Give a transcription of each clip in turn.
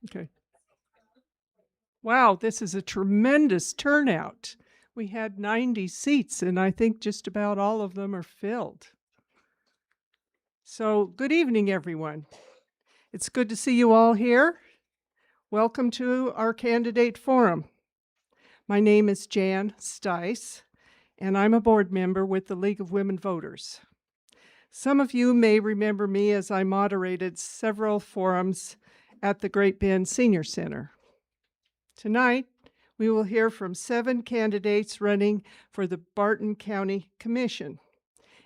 Okay. Wow, this is a tremendous turnout. We had 90 seats, and I think just about all of them are filled. So, good evening, everyone. It's good to see you all here. Welcome to our candidate forum. My name is Jan Stice, and I'm a board member with the League of Women Voters. Some of you may remember me as I moderated several forums at the Great Bend Senior Center. Tonight, we will hear from 7 candidates running for the Barton County Commission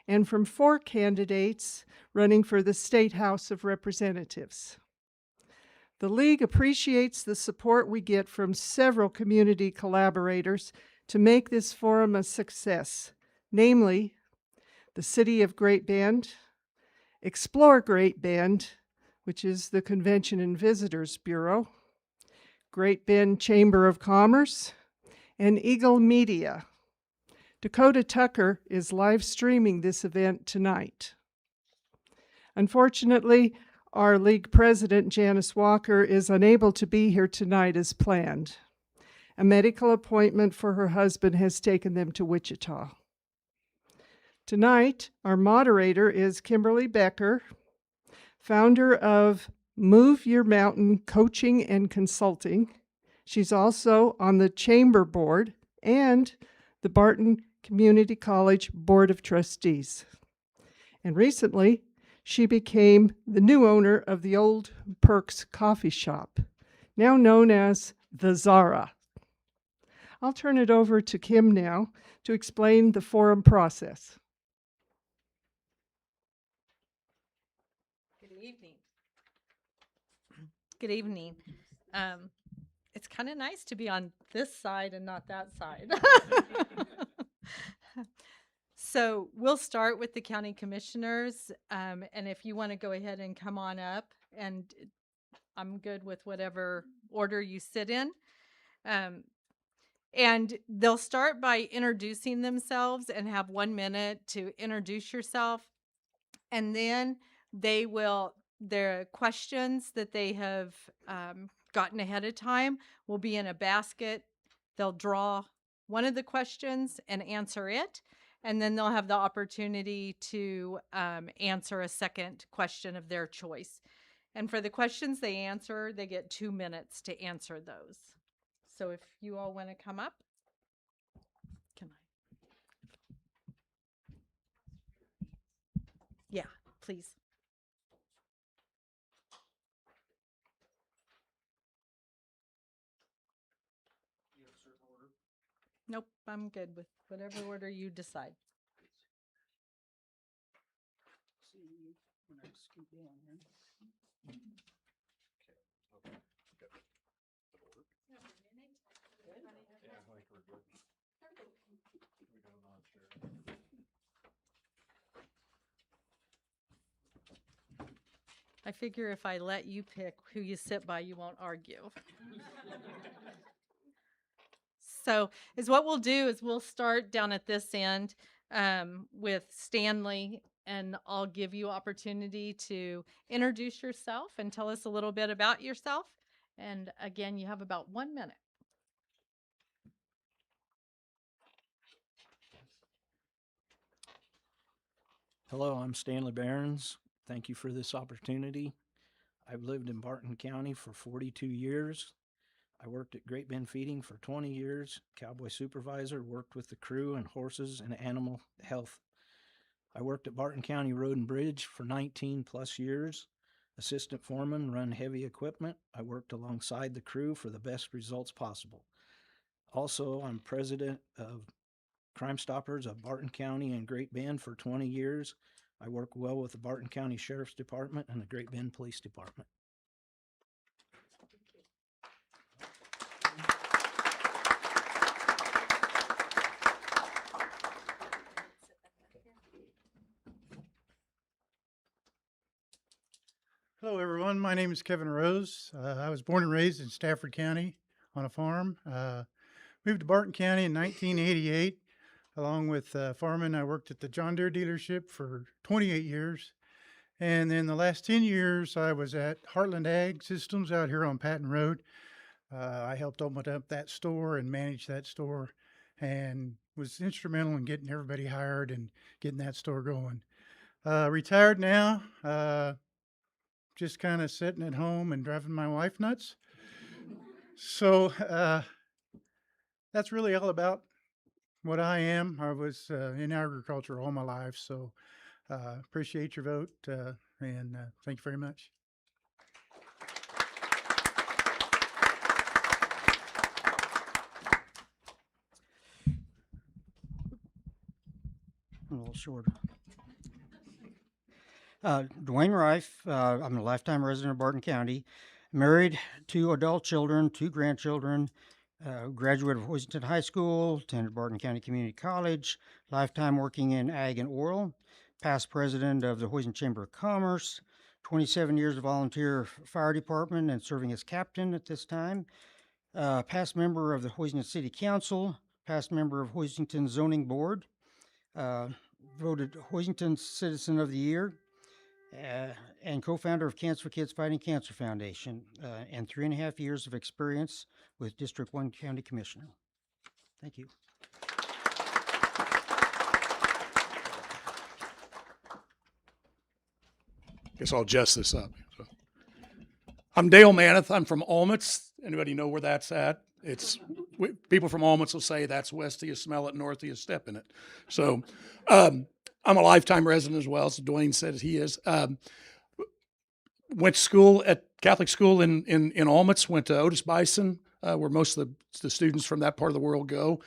and from 4 candidates running for the State House of Representatives. The League appreciates the support we get from several community collaborators to make this forum a success, namely the City of Great Bend, Explore Great Bend, which is the Convention and Visitors Bureau, Great Bend Chamber of Commerce, and Eagle Media. Dakota Tucker is live streaming this event tonight. Unfortunately, our league president, Janice Walker, is unable to be here tonight as planned. A medical appointment for her husband has taken them to Wichita. Tonight, our moderator is Kimberly Becker, founder of Move Your Mountain Coaching and Consulting. She's also on the Chamber Board and the Barton Community College Board of Trustees. And recently, she became the new owner of the Old Perks Coffee Shop, now known as the Zarah. I'll turn it over to Kim now to explain the forum process. Good evening. Good evening. It's kind of nice to be on this side and not that side. So we'll start with the county commissioners, and if you want to go ahead and come on up, and I'm good with whatever order you sit in. And they'll start by introducing themselves and have 1 minute to introduce yourself, and then they will, their questions that they have gotten ahead of time will be in a basket. They'll draw one of the questions and answer it, and then they'll have the opportunity to answer a second question of their choice. And for the questions they answer, they get 2 minutes to answer those. So if you all want to come up, can I? Yeah, please. Nope, I'm good with whatever order you decide. See when I scoot down here. I figure if I let you pick who you sit by, you won't argue. So is what we'll do is we'll start down at this end with Stanley, and I'll give you opportunity to introduce yourself and tell us a little bit about yourself. And again, you have about 1 minute. Hello, I'm Stanley Behrends. Thank you for this opportunity. I've lived in Barton County for 42 years. I worked at Great Bend Feeding for 20 years, cowboy supervisor, worked with the crew and horses and animal health. I worked at Barton County Road and Bridge for 19 plus years. Assistant foreman, run heavy equipment. I worked alongside the crew for the best results possible. Also, I'm president of Crime Stoppers of Barton County and Great Bend for 20 years. I work well with the Barton County Sheriff's Department and the Great Bend Police Department. Hello, everyone. My name is Kevin Rose. I was born and raised in Stafford County on a farm. Moved to Barton County in 1988. Along with farming, I worked at the John Deere dealership for 28 years And then the last 10 years, I was at Heartland Ag Systems out here on Patton Road. I helped open up that store and manage that store and was instrumental in getting everybody hired and getting that store going. Retired now, just kind of sitting at home and driving my wife nuts. So that's really all about what I am. I was in agriculture all my life, so appreciate your vote and thank you very much. A little shorter. Duane Reif. I'm a lifetime resident of Barton County. Married, 2 adult children, 2 grandchildren. Graduated of Hoisington High School, attended Barton County Community College. Lifetime working in ag and oil. Past president of the Hoisington Chamber of Commerce. 27 years of volunteer fire department and serving as captain at this time. Past member of the Hoisington City Council. Past member of Hoisington Zoning Board. Voted Hoisington Citizen of the Year, and co-founder of Cancer for Kids Fighting Cancer Foundation, and 3.5 years of experience with District 1 County Commissioner. Thank you. Guess I'll adjust this up. So, I'm Dale Maneth. I'm from Olmutz. Anybody know where that's at? People from Olmutz will say that's west of you, smell it, north of you, step in it. So I'm a lifetime resident as well, so Duane said he is. Went to school at Catholic school in Olmutz, went to Otis Bison, where most of the students from that part of the world go.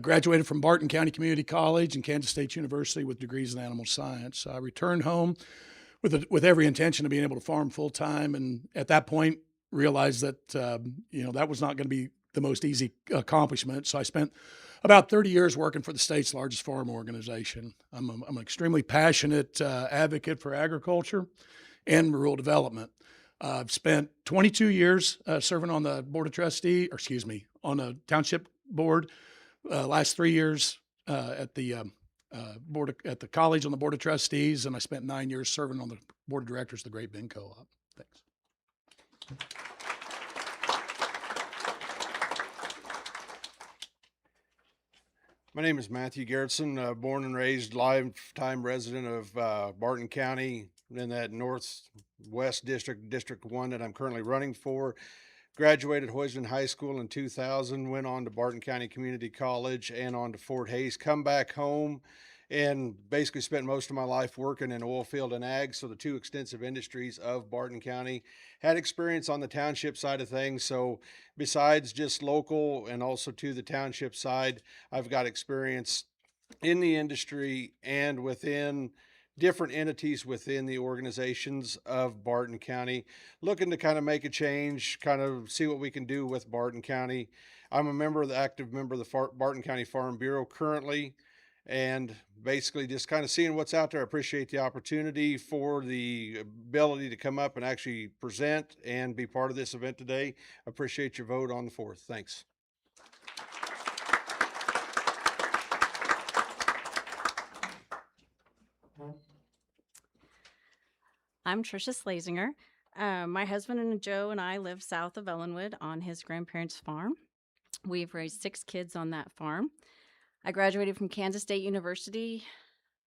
Graduated from Barton County Community College and Kansas State University with degrees in animal science. I returned home with every intention of being able to farm full time, and at that point realized that that was not going to be the most easy accomplishment. So I spent about 30 years working for the state's largest farm organization. I'm an extremely passionate advocate for agriculture and rural development. I've spent 22 years serving on the board of trustees, on the township board. Last 3 years at the at the college on the board of trustees, and I spent 9 years serving on the board of directors of the Great Bend Co-op. Thanks. My name is Matthew Gerritzen, born and raised lifetime resident of Barton County in that northwest district, District 1 that I'm currently running for. Graduated Hoisington High School in 2000, went on to Barton County Community College and on to Fort Hays, come back home and basically spent most of my life working in oil field and ag, so the 2 extensive industries of Barton County. Had experience on the township side of things, so besides just local and also to the township side, I've got experience in the industry and within different entities within the organizations of Barton County, looking to kind of make a change, kind of see what we can do with Barton County. I'm active member of the Barton County Farm Bureau currently, and basically just kind of seeing what's out there. I appreciate the opportunity for the ability to come up and actually present and be part of this event today. I appreciate your vote on the 4th. Thanks. I'm Tricia Schlessiger. My husband and Joe and I live south of Ellenwood on his grandparents' farm. We've raised 6 kids on that farm. I graduated from Kansas State University,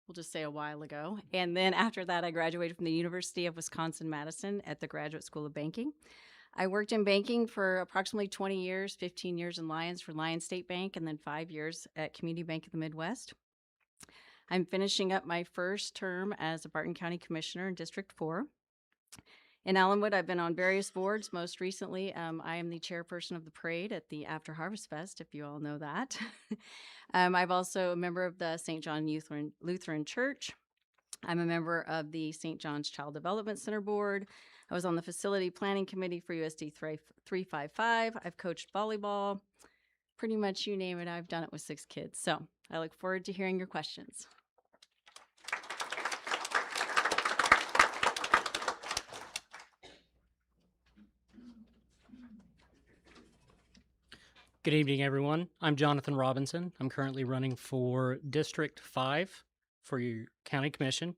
we'll just say a while ago. And then after that, I graduated from the University of Wisconsin-Madison at the Graduate School of Banking. I worked in banking for approximately 20 years, 15 years in Lyons for Lyons State Bank, and then 5 years at Community Bank of the Midwest. I'm finishing up my first term as a Barton County Commissioner in District 4. In Ellenwood, I've been on various boards. Most recently, I am the chairperson of the parade at the After Harvest Fest, if you all know that. I'm also a member of the St. John Lutheran Church. I'm a member of the St. John's Child Development Center Board. I was on the Facility Planning Committee for USD 355. I've coached volleyball. Pretty much you name it, I've done it with 6 kids. So I look forward to hearing your questions. Good evening, everyone. I'm Johnathan Robinson. I'm currently running for District 5 for your county commission.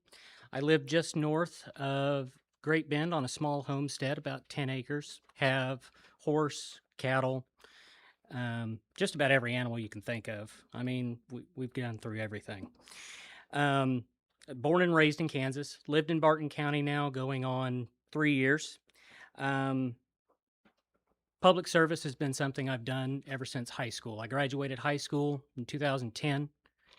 I live just north of Great Bend on a small homestead, about 10 acres. Have horse, cattle, just about every animal you can think of. I mean, we've gone through everything. Born and raised in Kansas, lived in Barton County now, going on 3 years. Public service has been something I've done ever since high school. I graduated high school in 2010,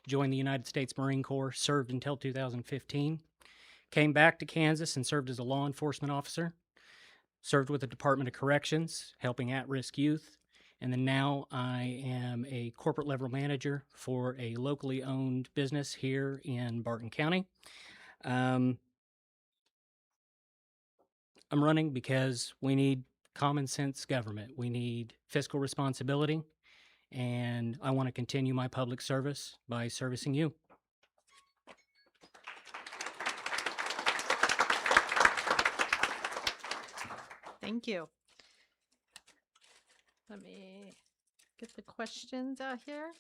joined the United States Marine Corps, served until 2015, came back to Kansas and served as a law enforcement officer, served with the Department of Corrections, helping at-risk youth, and then now I am a corporate level manager for a locally owned business here in Barton County. I'm running because we need common sense government. We need fiscal responsibility, and I want to continue my public service by servicing you. Thank you. Let me get the questions out here.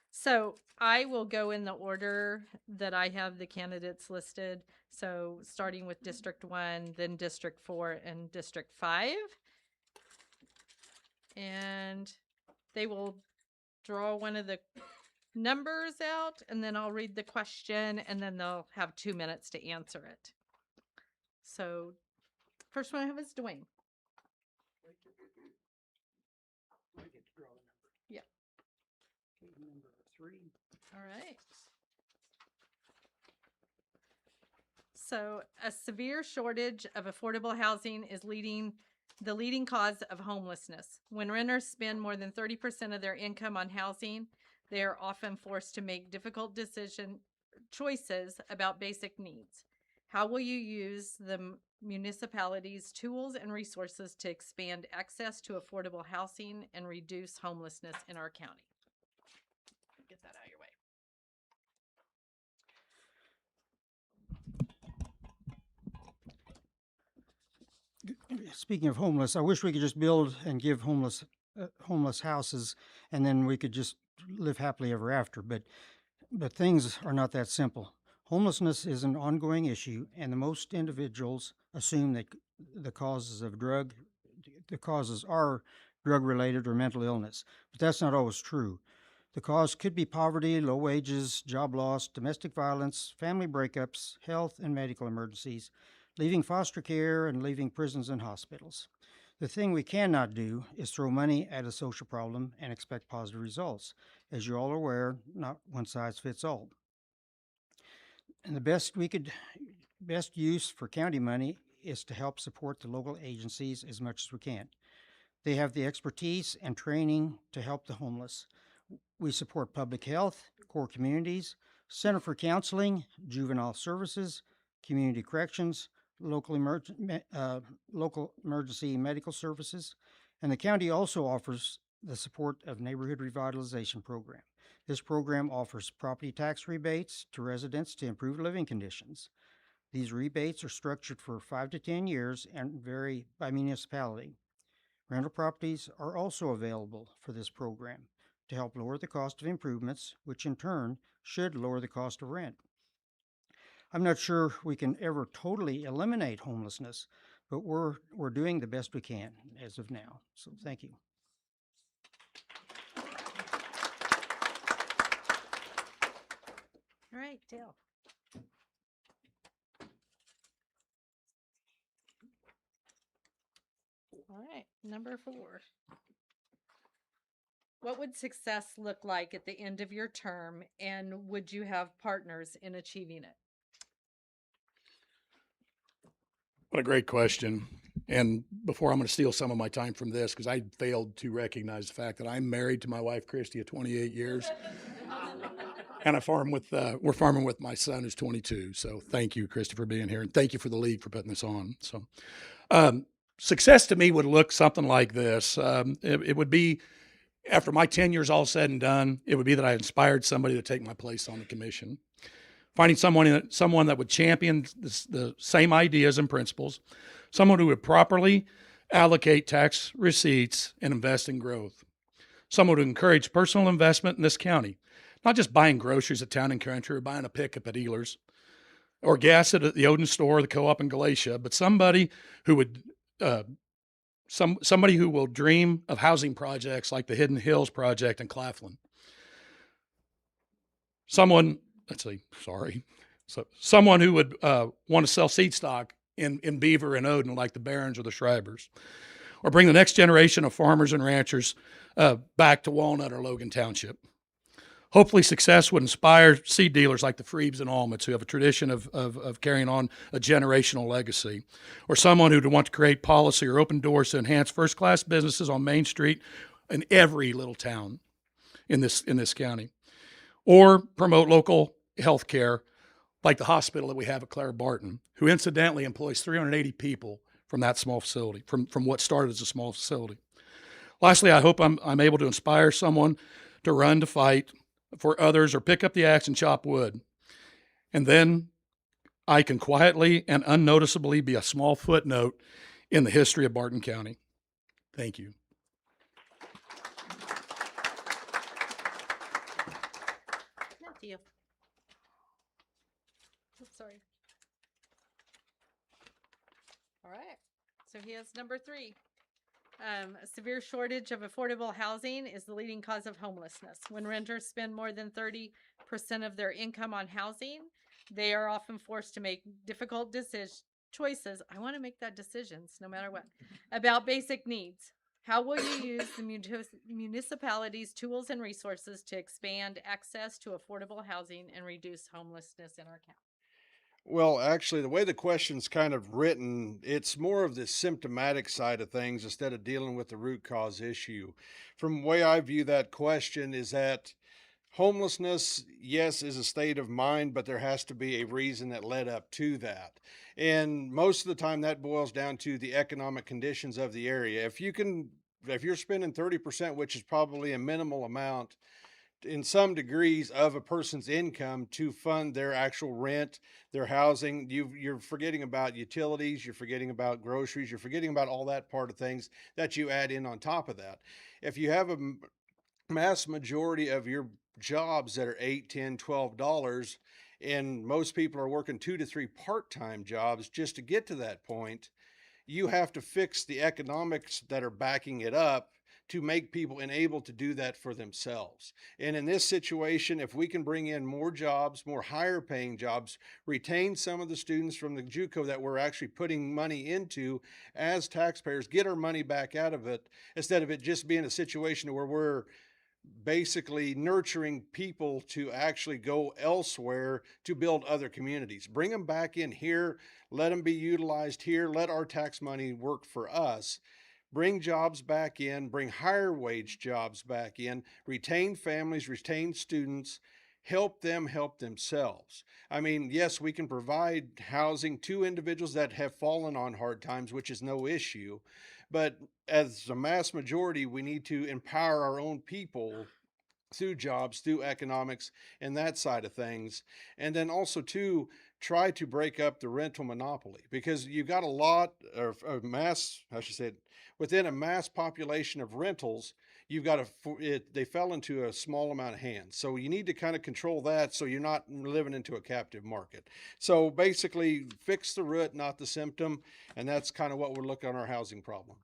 So I will go in the order that I have the candidates listed. So starting with District 1, then District 4, and District 5. And they will draw one of the numbers out, and then I'll read the question, and then they'll have 2 minutes to answer it. So first one I have is Duane. Yeah. Number 3. All right. So a severe shortage of affordable housing is the leading cause of homelessness. When renters spend more than 30% of their income on housing, they are often forced to make difficult choices about basic needs. How will you use the municipality's tools and resources to expand access to affordable housing and reduce homelessness in our county? Get that out of your way. Speaking of homeless, I wish we could just build and give homeless houses, and then we could just live happily ever after. But things are not that simple. Homelessness is an ongoing issue, and the most individuals assume that the causes are drug-related or mental illness. But that's not always true. The cause could be poverty, low wages, job loss, domestic violence, family breakups, health and medical emergencies, leaving foster care, and leaving prisons and hospitals. The thing we cannot do is throw money at a social problem and expect positive results. As you're all aware, not one size fits all. And the best use for county money is to help support the local agencies as much as we can. They have the expertise and training to help the homeless. We support public health, core communities, Center for Counseling, Juvenile Services, Community Corrections, local emergency medical services, and the county also offers the support of Neighborhood Revitalization Program. This program offers property tax rebates to residents to improve living conditions. These rebates are structured for 5 to 10 years and vary by municipality. Rental properties are also available for this program to help lower the cost of improvements, which in turn should lower the cost of rent. I'm not sure we can ever totally eliminate homelessness, but we're doing the best we can as of now. So thank you. All right, Dale. All right, number 4. What would success look like at the end of your term, and would you have partners in achieving it? What a great question. And before I'm going to steal some of my time from this, because I failed to recognize the fact that I'm married to my wife, Christy, of 28 years. And we're farming with my son who's 22. So thank you, Christy, for being here. And thank you for the league for putting this on. So success to me would look something like this. It would be, after my 10 years all said and done, it would be that I inspired somebody to take my place on the commission. Finding someone that would champion the same ideas and principles, someone who would properly allocate tax receipts and invest in growth, someone who would encourage personal investment in this county, not just buying groceries at Town and Country or buying a pickup at Ehlers, or gas it at the Odin store or the co-op in Galatia, but somebody who would somebody who will dream of housing projects like the Hidden Hills project in Claflin. Someone who would want to sell seed stock in Beaver and Odin like the Behrends or the Schreibers, or bring the next generation of farmers and ranchers back to Walnut or Logan Township. Hopefully success would inspire seed dealers like the Freebs and Almets, who have a tradition of carrying on a generational legacy, or someone who'd want to create policy or open doors to enhance first-class businesses on Main Street in every little town in this county, or promote local health care like the hospital that we have at Clare Barton, who incidentally employs 380 people from that small facility, from what started as a small facility. Lastly, I hope I'm able to inspire someone to run to fight for others or pick up the axe and chop wood. And then I can quietly and unnoticeably be a small footnote in the history of Barton County. Thank you. Matthew. Oops, sorry. All right. So he has number 3. A severe shortage of affordable housing is the leading cause of homelessness. When renters spend more than 30% of their income on housing, they are often forced to make difficult choices. I want to make that decisions no matter what about basic needs. How will you use the municipality's tools and resources to expand access to affordable housing and reduce homelessness in our county? Well, actually, the way the question's kind of written, it's more of the symptomatic side of things instead of dealing with the root cause issue. From the way I view that question is that homelessness, yes, is a state of mind, but there has to be a reason that led up to that. And most of the time that boils down to the economic conditions of the area. If you're spending 30%, which is probably a minimal amount in some degrees of a person's income to fund their actual rent, their housing, you're forgetting about utilities, you're forgetting about groceries, you're forgetting about all that part of things that you add in on top of that. If you have a mass majority of your jobs that are $8, $10, $12, and most people are working 2 to 3 part-time jobs just to get to that point, you have to fix the economics that are backing it up to make people enabled to do that for themselves. And in this situation, if we can bring in more jobs, more higher paying jobs, retain some of the students from the JUCO that we're actually putting money into as taxpayers, get our money back out of it, instead of it just being a situation where we're basically nurturing people to actually go elsewhere to build other communities. Bring them back in here, let them be utilized here, let our tax money work for us. Bring jobs back in, bring higher wage jobs back in, retain families, retain students, help them help themselves. I mean, yes, we can provide housing to individuals that have fallen on hard times, which is no issue. But as a mass majority, we need to empower our own people through jobs, through economics, and that side of things. And then also too, try to break up the rental monopoly, because you've got a lot of mass, I should say, within a mass population of rentals, you've got they fell into a small amount of hands. So you need to kind of control that so you're not living into a captive market. So basically fix the root, not the symptom. And that's kind of what we're looking at our housing problem.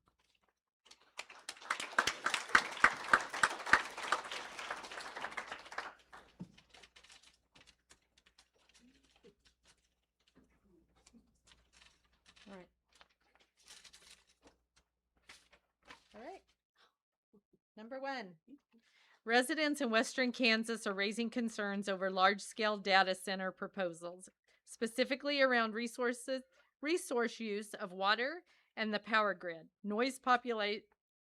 All right. Number 1. Residents in Western Kansas are raising concerns over large-scale data center proposals, specifically around resource use of water and the power grid, noise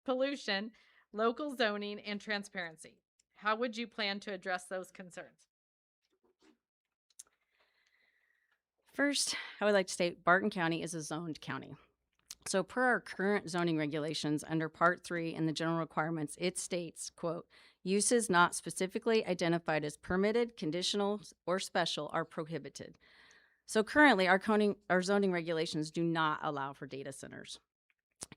pollution, local zoning, and transparency. How would you plan to address those concerns? First, I would like to state Barton County is a zoned county. So per our current zoning regulations under Part 3 in the general requirements, it states, quote, uses not specifically identified as permitted, conditional, or special are prohibited. So currently our zoning regulations do not allow for data centers.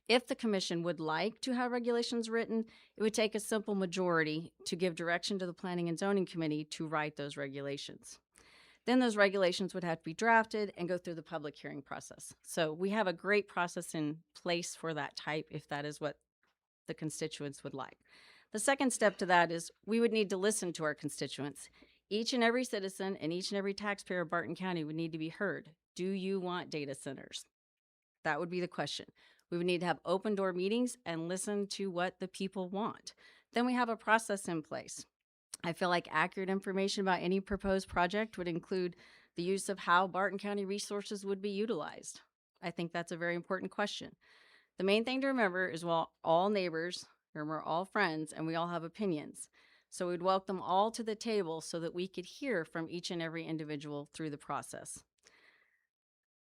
If the commission would like to have regulations written, it would take a simple majority to give direction to the Planning and Zoning Committee to write those regulations. Then those regulations would have to be drafted and go through the public hearing process. So we have a great process in place for that type if that is what the constituents would like. The second step to that is we would need to listen to our constituents. Each and every citizen and each and every taxpayer of Barton County would need to be heard. Do you want data centers? That would be the question. We would need to have open door meetings and listen to what the people want. Then we have a process in place. I feel like accurate information about any proposed project would include the use of how Barton County resources would be utilized. I think that's a very important question. The main thing to remember is we're all neighbors, and we're all friends, and we all have opinions. So we'd welcome them all to the table so that we could hear from each and every individual through the process.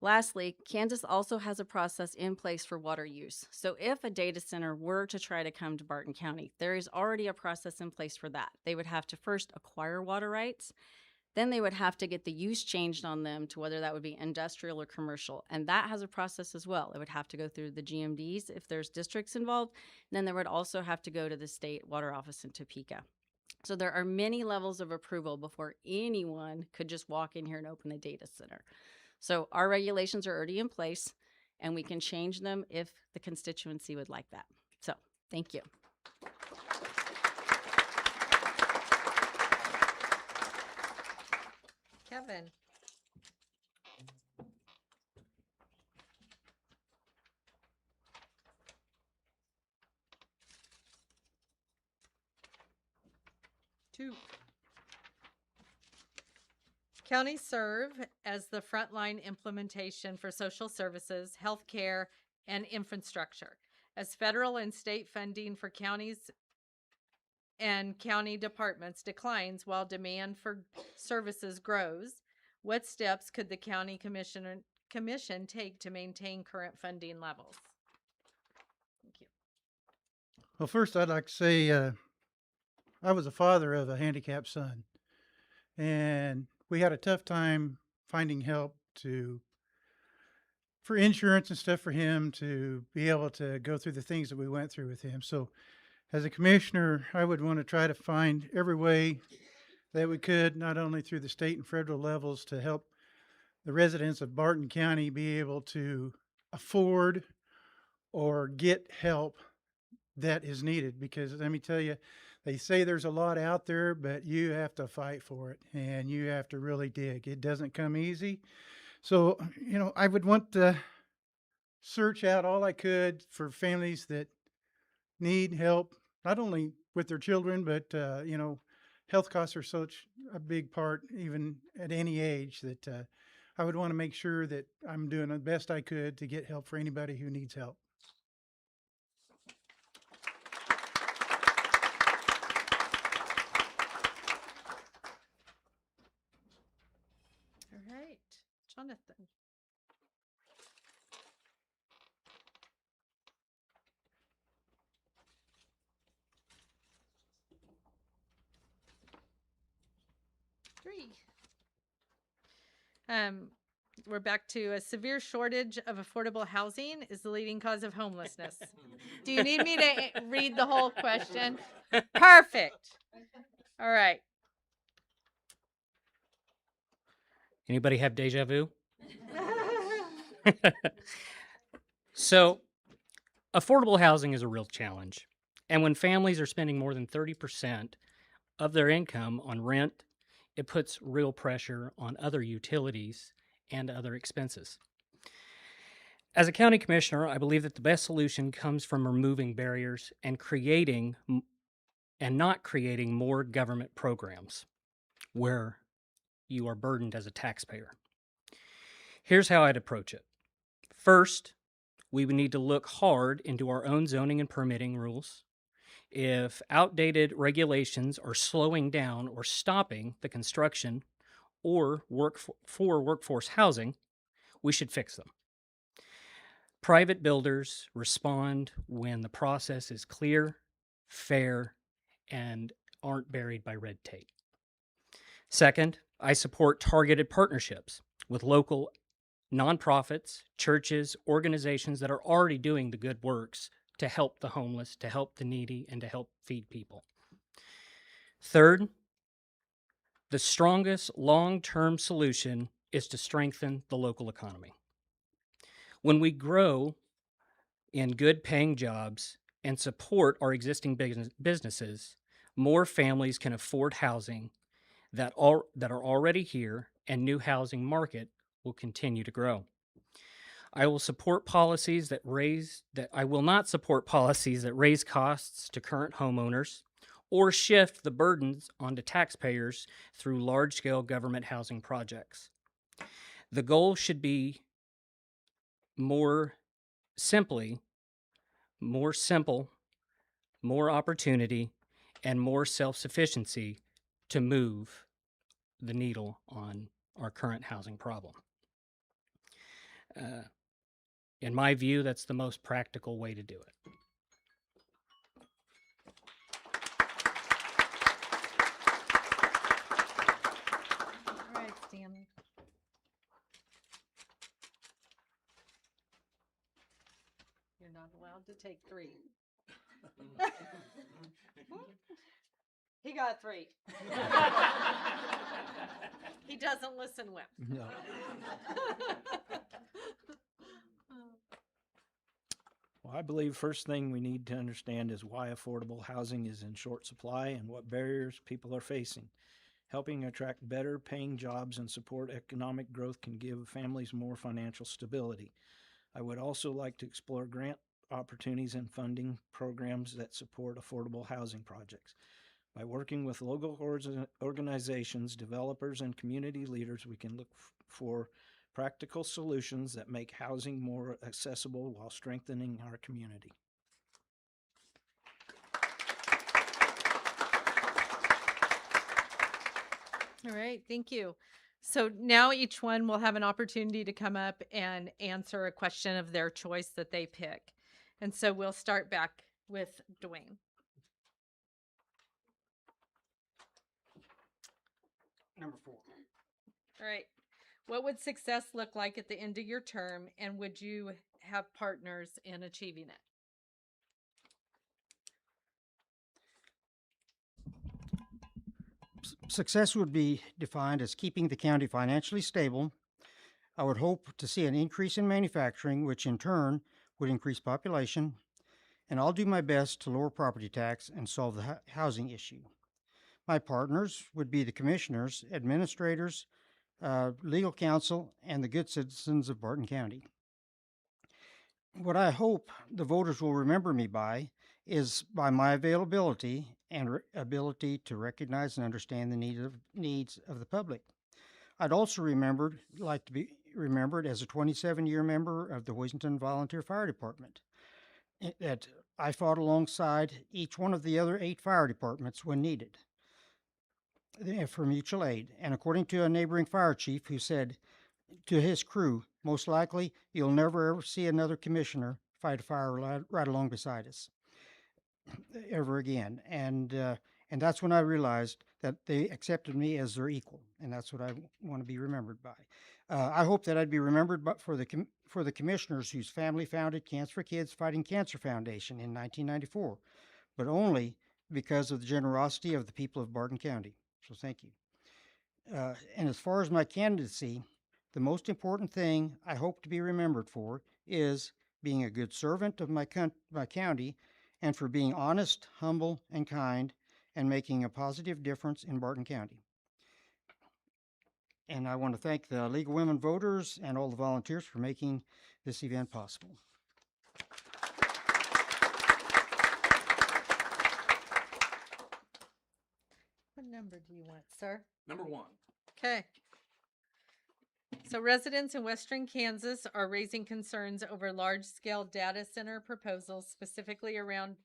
Lastly, Kansas also has a process in place for water use. So if a data center were to try to come to Barton County, there is already a process in place for that. They would have to first acquire water rights. Then they would have to get the use changed on them to whether that would be industrial or commercial. And that has a process as well. It would have to go through the GMDs if there's districts involved. And then there would also have to go to the state water office in Topeka. So there are many levels of approval before anyone could just walk in here and open a data center. So our regulations are already in place, and we can change them if the constituency would like that. So thank you. Kevin. Two. Counties serve as the frontline implementation for social services, healthcare, and infrastructure. As federal and state funding for counties and county departments declines while demand for services grows, what steps could the county commission take to maintain current funding levels? Thank you. Well, first I'd like to say I was a father of a handicapped son, and we had a tough time finding help for insurance and stuff for him to be able to go through the things that we went through with him. So as a commissioner, I would want to try to find every way that we could, not only through the state and federal levels, to help the residents of Barton County be able to afford or get help that is needed. Because let me tell you, they say there's a lot out there, but you have to fight for it and you have to really dig. It doesn't come easy. So, I would want to search out all I could for families that need help, not only with their children, but, health costs are such a big part, even at any age, that I would want to make sure that I'm doing the best I could to get help for anybody who needs help. All right, Johnathan. Three. We're back to a severe shortage of affordable housing is the leading cause of homelessness. Do you need me to read the whole question? Perfect. All right. Anybody have deja vu? So, affordable housing is a real challenge. And when families are spending more than 30% of their income on rent, it puts real pressure on other utilities and other expenses. As a county commissioner, I believe that the best solution comes from removing barriers and not creating more government programs where you are burdened as a taxpayer. Here's how I'd approach it. First, we would need to look hard into our own zoning and permitting rules. If outdated regulations are slowing down or stopping the construction or for workforce housing, we should fix them. Private builders respond when the process is clear, fair, and aren't buried by red tape. Second, I support targeted partnerships with local nonprofits, churches, organizations that are already doing the good works to help the homeless, to help the needy, and to help feed people. Third, The strongest long-term solution is to strengthen the local economy. When we grow in good paying jobs and support our existing businesses, more families can afford housing that are already here, and new housing market will continue to grow. I will not support policies that raise costs to current homeowners or shift the burdens onto taxpayers through large-scale government housing projects. The goal should be more simple, more opportunity, and more self-sufficiency to move the needle on our current housing problem. In my view, that's the most practical way to do it. All right, Stanley. You're not allowed to take 3. He got 3. He doesn't listen well. No. Well, I believe first thing we need to understand is why affordable housing is in short supply and what barriers people are facing. Helping attract better paying jobs and support economic growth can give families more financial stability. I would also like to explore grant opportunities and funding programs that support affordable housing projects. By working with local organizations, developers, and community leaders, we can look for practical solutions that make housing more accessible while strengthening our community. All right, thank you. So now each one will have an opportunity to come up and answer a question of their choice that they pick. And so we'll start back with Duane. Number 4. All right. What would success look like at the end of your term, and would you have partners in achieving it? Success would be defined as keeping the county financially stable. I would hope to see an increase in manufacturing, which in turn would increase population, and I'll do my best to lower property tax and solve the housing issue. My partners would be the commissioners, administrators, legal counsel, and the good citizens of Barton County. What I hope the voters will remember me by is by my availability and ability to recognize and understand the needs of the public. I'd also like to be remembered as a 27-year member of the Hoisington Volunteer Fire Department. That I fought alongside each one of the other 8 fire departments when needed for mutual aid. And according to a neighboring fire chief who said to his crew, most likely you'll never ever see another commissioner fight a fire right along beside us ever again. And that's when I realized that they accepted me as their equal, and that's what I want to be remembered by. I hope that I'd be remembered for the commissioners whose family founded Cancer for Kids Fighting Cancer Foundation in 1994, but only because of the generosity of the people of Barton County. So thank you. And as far as my candidacy, the most important thing I hope to be remembered for is being a good servant of my county, and for being honest, humble, and kind, and making a positive difference in Barton County. And I want to thank the League of Women Voters and all the volunteers for making this event possible. What number do you want, sir? Number 1. Okay. So residents in Western Kansas are raising concerns over large-scale data center proposals, specifically around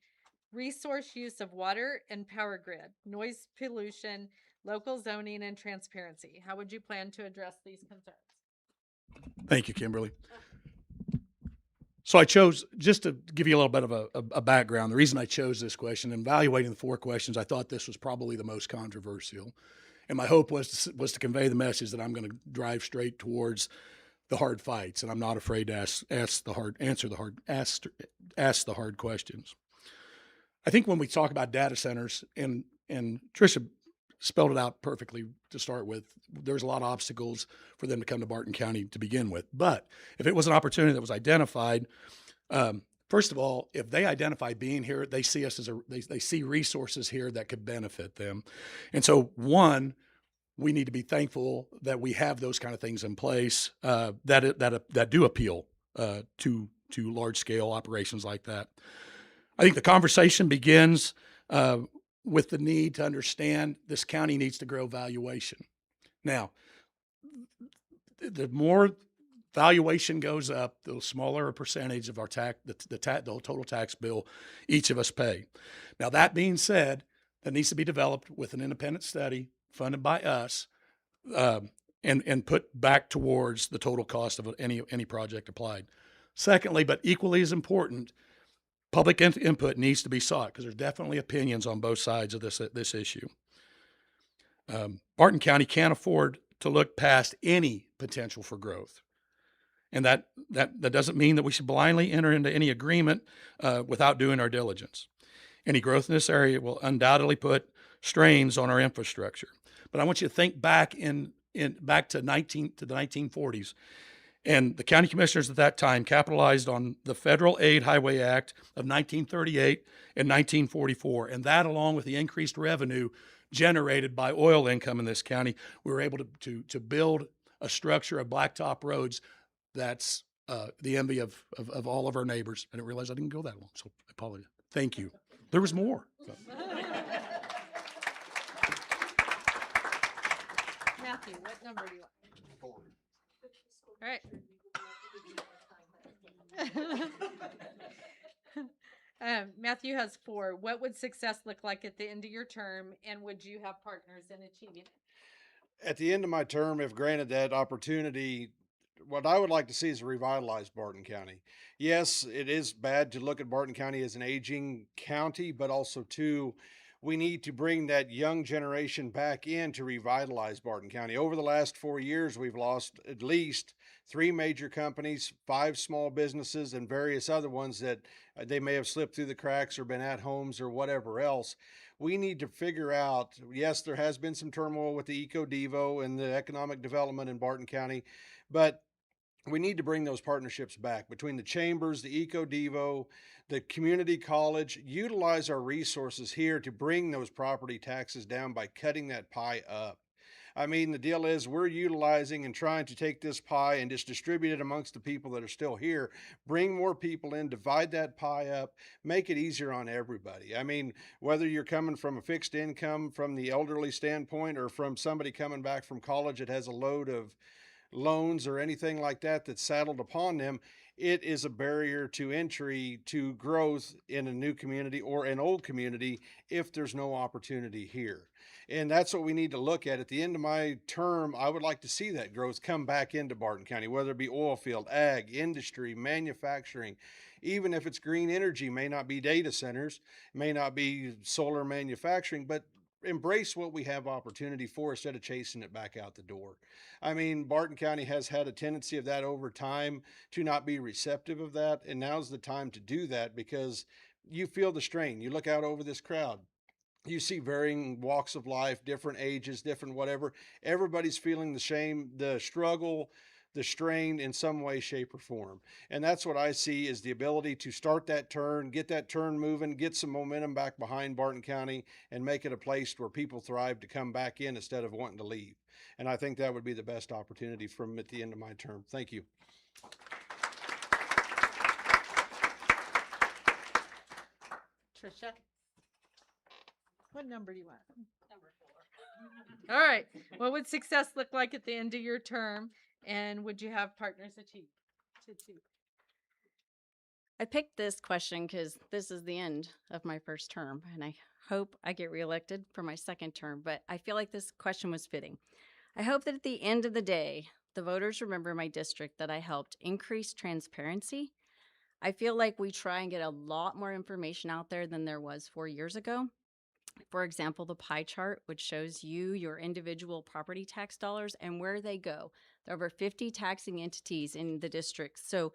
resource use of water and power grid, noise pollution, local zoning, and transparency. How would you plan to address these concerns? Thank you, Kimberly. So I chose, just to give you a little bit of a background, the reason I chose this question, in evaluating the 4 questions, I thought this was probably the most controversial. And my hope was to convey the message that I'm going to drive straight towards the hard fights, and I'm not afraid to ask the hard questions. I think when we talk about data centers, and Tricia spelled it out perfectly to start with. There's a lot of obstacles for them to come to Barton County to begin with. But if it was an opportunity that was identified, first of all, if they identify being here, they see us as they see resources here that could benefit them. And so, one, we need to be thankful that we have those kind of things in place that do appeal to large scale operations like that. I think the conversation begins with the need to understand this county needs to grow valuation. Now, the more valuation goes up, the smaller a percentage of our the total tax bill each of us pay. Now, that being said, that needs to be developed with an independent study funded by us and put back towards the total cost of any project applied. Secondly, but equally as important, public input needs to be sought because there's definitely opinions on both sides of this issue. Barton County can't afford to look past any potential for growth. And that doesn't mean that we should blindly enter into any agreement without doing our diligence. Any growth in this area will undoubtedly put strains on our infrastructure. But I want you to think back back to the 1940s. And the county commissioners at that time capitalized on the Federal Aid Highway Act of 1938 and 1944. And that, along with the increased revenue generated by oil income in this county, we were able to build a structure of blacktop roads that's the envy of all of our neighbors. I didn't realize I didn't go that long, so I apologize. Thank you. There was more. Matthew, what number do you want? 4. All right. Matthew has 4. What would success look like at the end of your term, and would you have partners in achieving it? At the end of my term, if granted that opportunity, what I would like to see is a revitalized Barton County. Yes, it is bad to look at Barton County as an aging county, but also too, we need to bring that young generation back in to revitalize Barton County. Over the last 4 years, we've lost at least 3 major companies, 5 small businesses, and various other ones that they may have slipped through the cracks or been at homes or whatever else. We need to figure out, yes, there has been some turmoil with the Eco Devo and the economic development in Barton County, but we need to bring those partnerships back between the chambers, the Eco Devo, the community college, utilize our resources here to bring those property taxes down by cutting that pie up. I mean, the deal is we're utilizing and trying to take this pie and just distribute it amongst the people that are still here, bring more people in, divide that pie up, make it easier on everybody. I mean, whether you're coming from a fixed income from the elderly standpoint or from somebody coming back from college that has a load of loans or anything like that that's saddled upon them, it is a barrier to entry to growth in a new community or an old community if there's no opportunity here. And that's what we need to look at. At the end of my term, I would like to see that growth come back into Barton County, whether it be oil field, ag, industry, manufacturing, even if it's green energy, may not be data centers, may not be solar manufacturing, but embrace what we have opportunity for instead of chasing it back out the door. I mean, Barton County has had a tendency of that over time to not be receptive of that. And now's the time to do that because you feel the strain. You look out over this crowd. You see varying walks of life, different ages, different whatever. Everybody's feeling the shame, the struggle, the strain in some way, shape, or form. And that's what I see is the ability to start that turn, get that turn moving, get some momentum back behind Barton County, and make it a place where people thrive to come back in instead of wanting to leave. And I think that would be the best opportunity from at the end of my term. Thank you. Tricia, what number do you want? Number 4. All right. What would success look like at the end of your term? And would you have partners achieve? I picked this question because this is the end of my first term, and I hope I get reelected for my second term, but I feel like this question was fitting. I hope that at the end of the day, the voters remember my district that I helped increase transparency. I feel like we try and get a lot more information out there than there was 4 years ago. For example, the pie chart, which shows you your individual property tax dollars and where they go. There are over 50 taxing entities in the district. So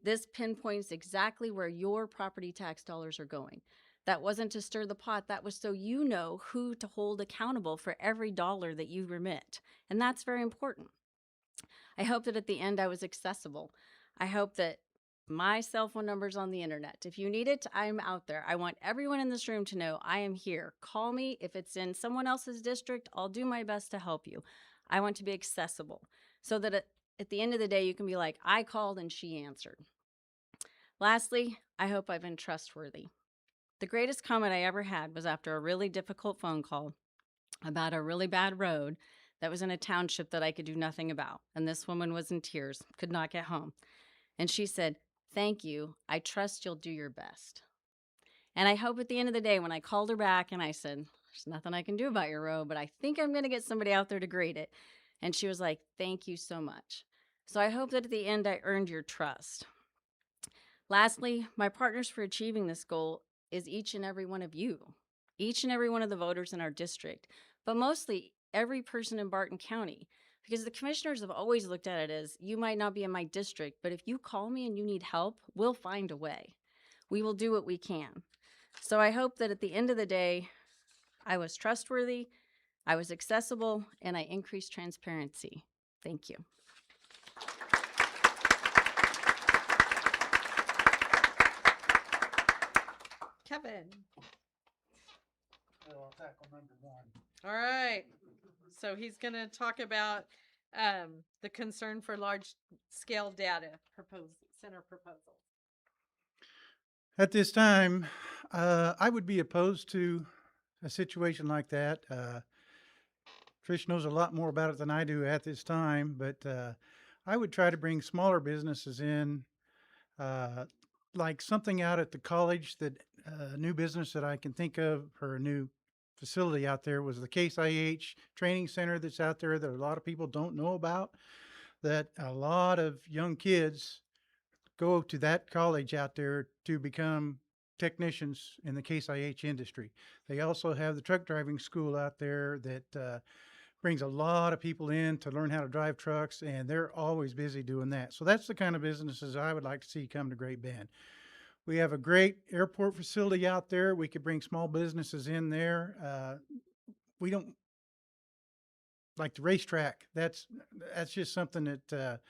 this pinpoints exactly where your property tax dollars are going. That wasn't to stir the pot. That was so you know who to hold accountable for every dollar that you remit. And that's very important. I hope that at the end I was accessible. I hope that my cell phone number is on the internet. If you need it, I'm out there. I want everyone in this room to know I am here. Call me. If it's in someone else's district, I'll do my best to help you. I want to be accessible so that at the end of the day, you can be like, I called and she answered. Lastly, I hope I've been trustworthy. The greatest comment I ever had was after a really difficult phone call about a really bad road that was in a township that I could do nothing about. And this woman was in tears, could not get home. And she said, "Thank you. I trust you'll do your best." And I hope at the end of the day, when I called her back and I said, "There's nothing I can do about your road, but I think I'm going to get somebody out there to grade it." And she was like, "Thank you so much." So I hope that at the end I earned your trust. Lastly, my partners for achieving this goal is each and every one of you, each and every one of the voters in our district, but mostly every person in Barton County, because the commissioners have always looked at it as, you might not be in my district, but if you call me and you need help, we'll find a way. We will do what we can. So I hope that at the end of the day, I was trustworthy, I was accessible, and I increased transparency. Thank you. Kevin. I'll tackle number one. All right. So he's going to talk about the concern for large-scale data center proposals. At this time, I would be opposed to a situation like that. Trish knows a lot more about it than I do at this time, but I would try to bring smaller businesses in, like something out at the college that a new business that I can think of, or a new facility out there, was the Case IH training center that's out there that a lot of people don't know about, that a lot of young kids go to that college out there to become technicians in the Case IH industry. They also have the truck driving school out there that brings a lot of people in to learn how to drive trucks, and they're always busy doing that. So that's the kind of businesses I would like to see come to Great Bend. We have a great airport facility out there. We could bring small businesses in there. We don't like the racetrack. That's just something that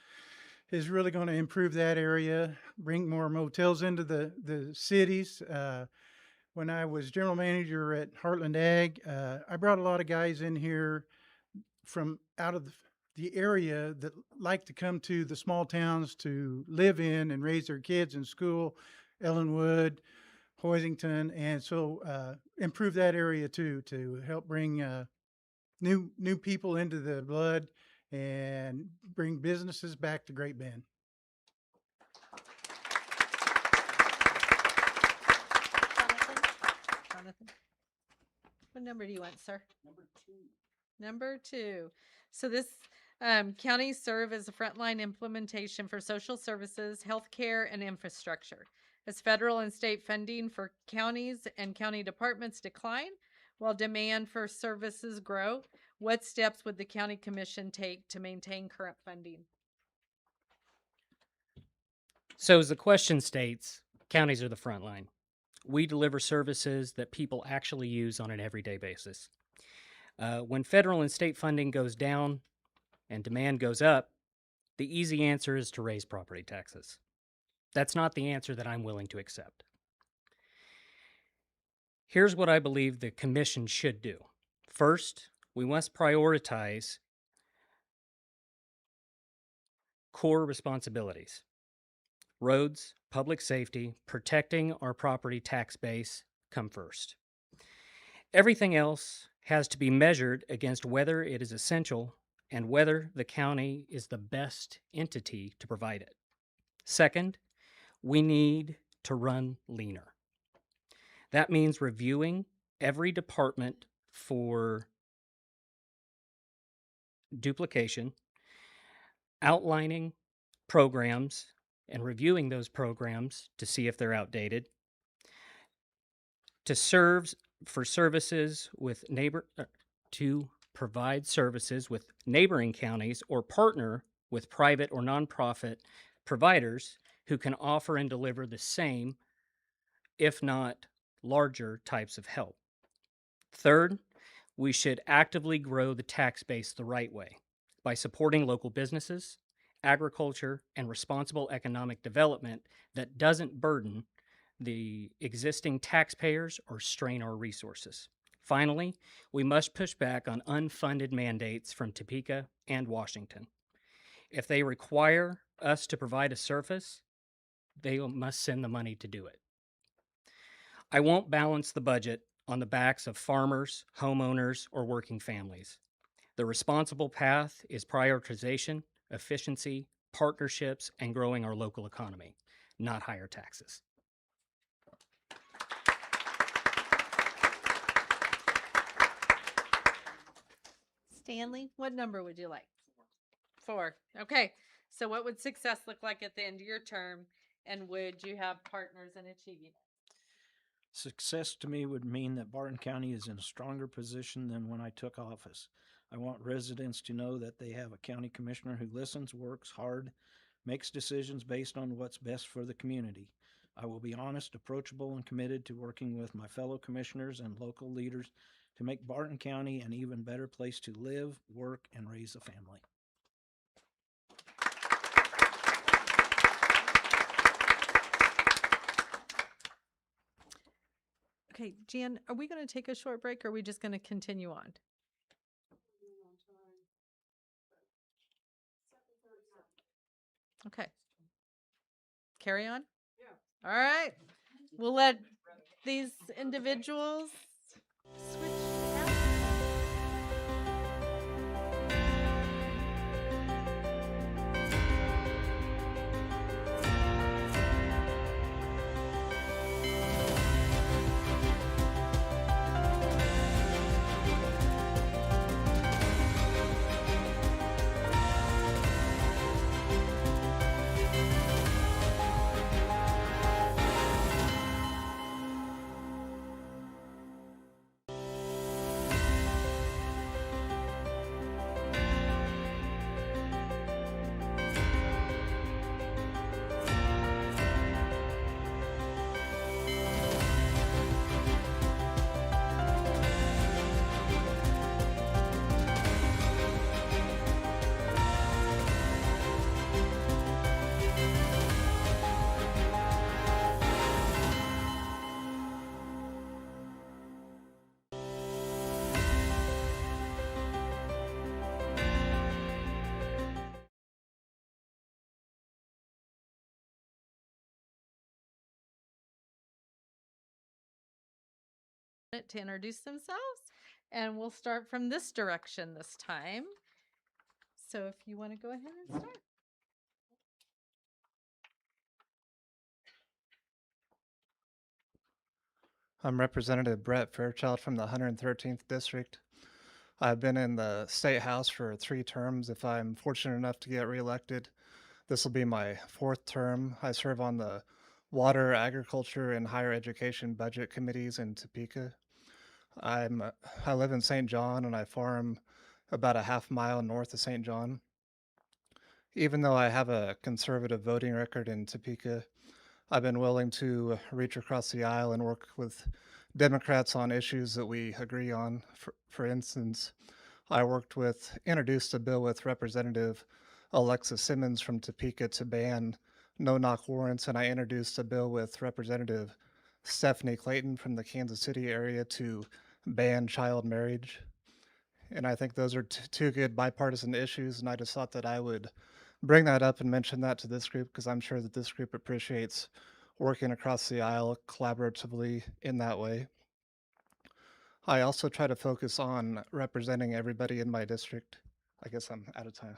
is really going to improve that area, bring more motels into the cities. When I was general manager at Heartland Ag, I brought a lot of guys in here from out of the area that like to come to the small towns to live in and raise their kids in school, Ellenwood, Hoisington, and so improve that area too, to help bring new people into the blood and bring businesses back to Great Bend. Johnathan? What number do you want, sir? Number two. So this counties serve as a frontline implementation for social services, healthcare, and infrastructure. As federal and state funding for counties and county departments decline, while demand for services grow, what steps would the county commission take to maintain current funding? So, as the question states, counties are the front line. We deliver services that people actually use on an everyday basis. When federal and state funding goes down and demand goes up, the easy answer is to raise property taxes. That's not the answer that I'm willing to accept. Here's what I believe the commission should do. First, we must prioritize core responsibilities. Roads, public safety, protecting our property tax base come first. Everything else has to be measured against whether it is essential and whether the county is the best entity to provide it. Second, we need to run leaner. That means reviewing every department for duplication, outlining programs and reviewing those programs to see if they're outdated, to serve for services with to provide services with neighboring counties or partner with private or nonprofit providers who can offer and deliver the same, if not larger types of help. Third, we should actively grow the tax base the right way by supporting local businesses, agriculture, and responsible economic development that doesn't burden the existing taxpayers or strain our resources. Finally, we must push back on unfunded mandates from Topeka and Washington. If they require us to provide a service, they must send the money to do it. I won't balance the budget on the backs of farmers, homeowners, or working families. The responsible path is prioritization, efficiency, partnerships, and growing our local economy, not higher taxes. Stanley, what number would you like? 4. Okay. So what would success look like at the end of your term, and would you have partners in achieving it? Success to me would mean that Barton County is in a stronger position than when I took office. I want residents to know that they have a county commissioner who listens, works hard, makes decisions based on what's best for the community. I will be honest, approachable, and committed to working with my fellow commissioners and local leaders to make Barton County an even better place to live, work, and raise a family. Okay, Jan, are we going to take a short break or are we just going to continue on? Okay. Carry on? Yeah. All right. We'll let these individuals switch. To introduce themselves, and we'll start from this direction this time. So if you want to go ahead and start. I'm Representative Brett Fairchild from the 113th District. I've been in the State House for 3 terms. If I'm fortunate enough to get reelected, this will be my 4th term. I serve on the Water, Agriculture, and Higher Education Budget Committees in Topeka. I live in St. John, and I farm about a half-mile north of St. John. Even though I have a conservative voting record in Topeka, I've been willing to reach across the aisle and work with Democrats on issues that we agree on. For instance, I introduced a bill with Representative Alexis Simmons from Topeka to ban no-knock warrants, and I introduced a bill with Representative Stephanie Clayton from the Kansas City area to ban child marriage. And I think those are 2 good bipartisan issues, and I just thought that I would bring that up and mention that to this group because I'm sure that this group appreciates working across the aisle collaboratively in that way. I also try to focus on representing everybody in my district. I guess I'm out of time.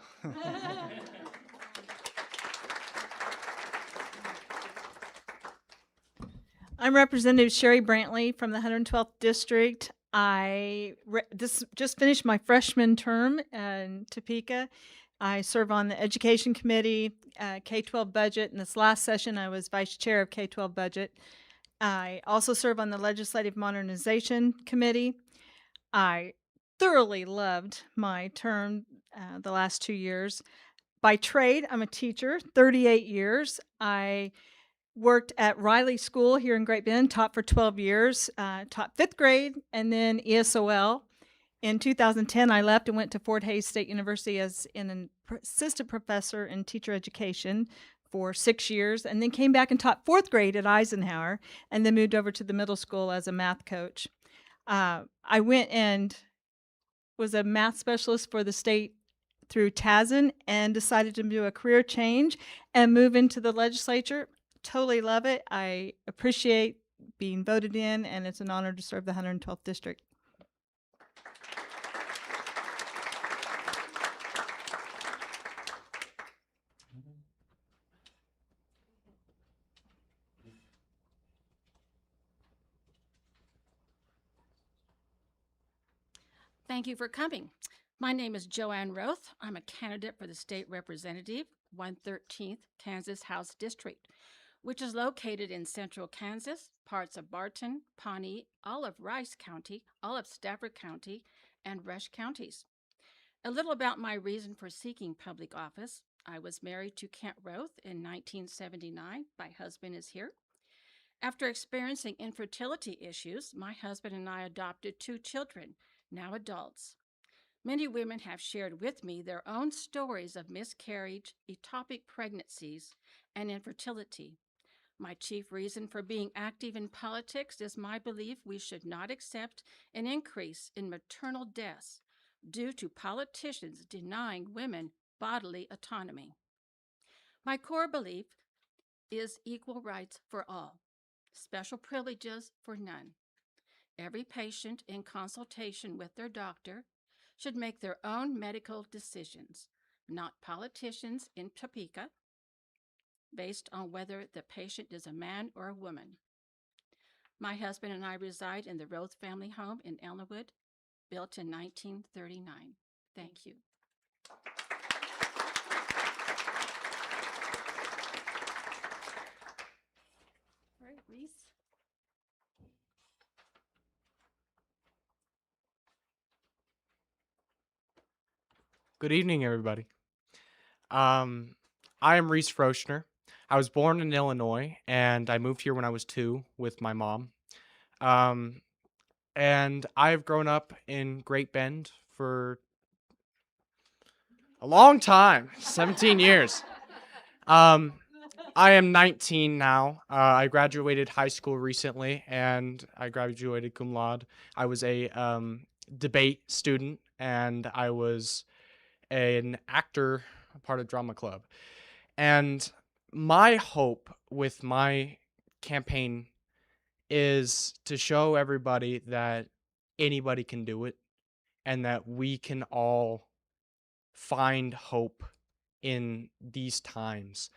I'm Representative Sherri Brantley from the 112th District. I just finished my freshman term in Topeka. I serve on the Education Committee, K-12 Budget, and this last session I was Vice Chair of K-12 Budget. I also serve on the Legislative Modernization Committee. I thoroughly loved my term the last 2 years. By trade, I'm a teacher, 38 years. I worked at Riley School here in Great Bend, taught for 12 years, taught 5th grade and then ESOL. In 2010, I left and went to Fort Hays State University as an assistant professor in teacher education for 6 years, and then came back and taught 4th grade at Eisenhower, and then moved over to the middle school as a math coach. I went and was a math specialist for the state through TASN and decided to do a career change and move into the legislature. Totally love it. I appreciate being voted in, and it's an honor to serve the 112th district. Thank you for coming. My name is Joanne Roth. I'm a candidate for the state representative, 113th Kansas House District, which is located in central Kansas, parts of Barton, Pawnee, all of Rice County, all of Stafford County, and Rush counties. A little about my reason for seeking public office. I was married to Kent Roth in 1979. My husband is here. After experiencing infertility issues, my husband and I adopted 2 children, now adults. Many women have shared with me their own stories of miscarriage, ectopic pregnancies, and infertility. My chief reason for being active in politics is my belief we should not accept an increase in maternal deaths due to politicians denying women bodily autonomy. My core belief is equal rights for all, special privileges for none. Every patient, in consultation with their doctor, should make their own medical decisions, not politicians in Topeka, based on whether the patient is a man or a woman. My husband and I reside in the Roth family home in Ellenwood, built in 1939. Thank you. All right, Rhys. Good evening, everybody. I am Rhys Froetschner. I was born in Illinois, and I moved here when I was 2 with my mom. And I've grown up in Great Bend for a long time, 17 years. I am 19 now. I graduated high school recently, and I graduated cum laude. I was a debate student, and I was an actor, a part of drama club. And my hope with my campaign is to show everybody that anybody can do it and that we can all find hope in these times.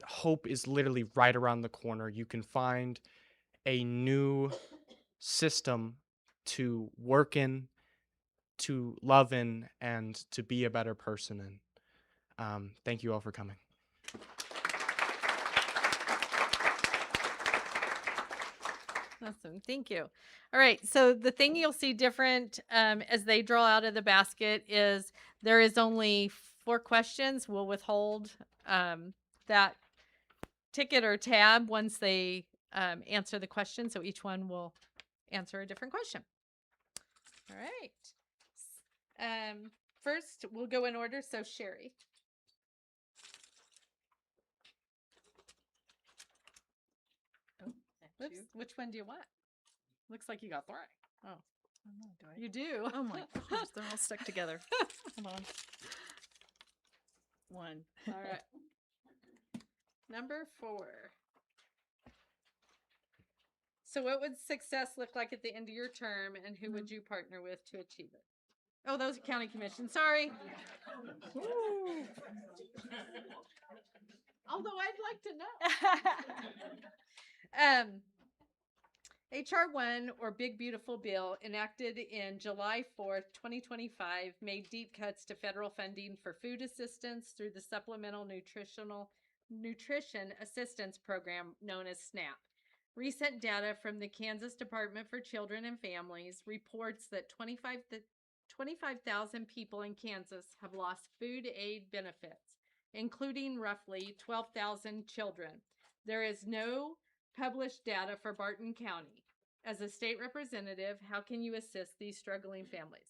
Hope is literally right around the corner. You can find a new system to work in, to love in, and to be a better person in. Thank you all for coming. Awesome. Thank you. All right. So the thing you'll see different as they draw out of the basket is there is only 4 questions. We'll withhold that ticket or tab once they answer the question. So each one will answer a different question. All right. First, we'll go in order. So Sherri. Whoops. Which one do you want? Looks like you got 3. Oh. You do? Oh my gosh, they're all stuck together. Hold on. 1. All right. Number 4. So what would success look like at the end of your term, and who would you partner with to achieve it? Oh, that was a county commission. Sorry. Although I'd like to know. HR 1, or Big Beautiful Bill, enacted in July 4th, 2025, made deep cuts to federal funding for food assistance through the Supplemental Nutrition Assistance Program known as SNAP. Recent data from the Kansas Department for Children and Families reports that 25,000 people in Kansas have lost food aid benefits, including roughly 12,000 children. There is no published data for Barton County. As a state representative, how can you assist these struggling families?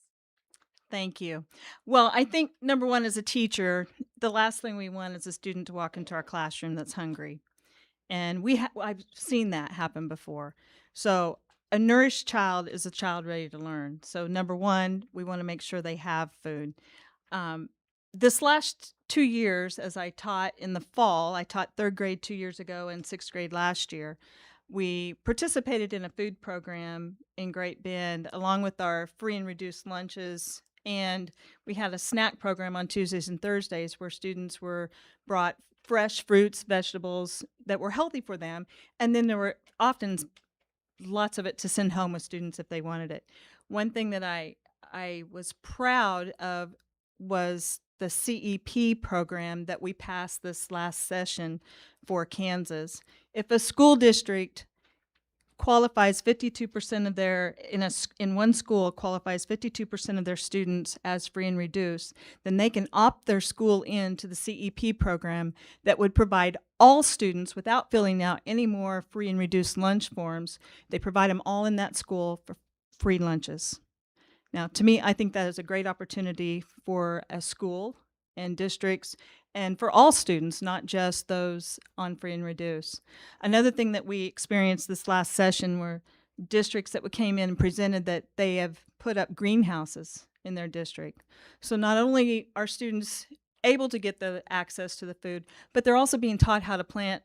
Thank you. Well, I think number one, as a teacher, the last thing we want is a student to walk into our classroom that's hungry. And I've seen that happen before. So a nourished child is a child ready to learn. So number one, we want to make sure they have food. This last 2 years, as I taught in the fall, I taught third grade 2 years ago and sixth grade last year. We participated in a food program in Great Bend, along with our free and reduced lunches. And we had a snack program on Tuesdays and Thursdays where students were brought fresh fruits, vegetables that were healthy for them. And then there were often lots of it to send home with students if they wanted it. One thing that I was proud of was the CEP program that we passed this last session for Kansas. If a school district qualifies 52% of their, in one school qualifies 52% of their students as free and reduced, then they can opt their school into the CEP program that would provide all students without filling out any more free and reduced lunch forms. They provide them all in that school for free lunches. Now, to me, I think that is a great opportunity for a school and districts and for all students, not just those on free and reduce. Another thing that we experienced this last session were districts that came in and presented that they have put up greenhouses in their district. So not only are students able to get the access to the food, but they're also being taught how to plant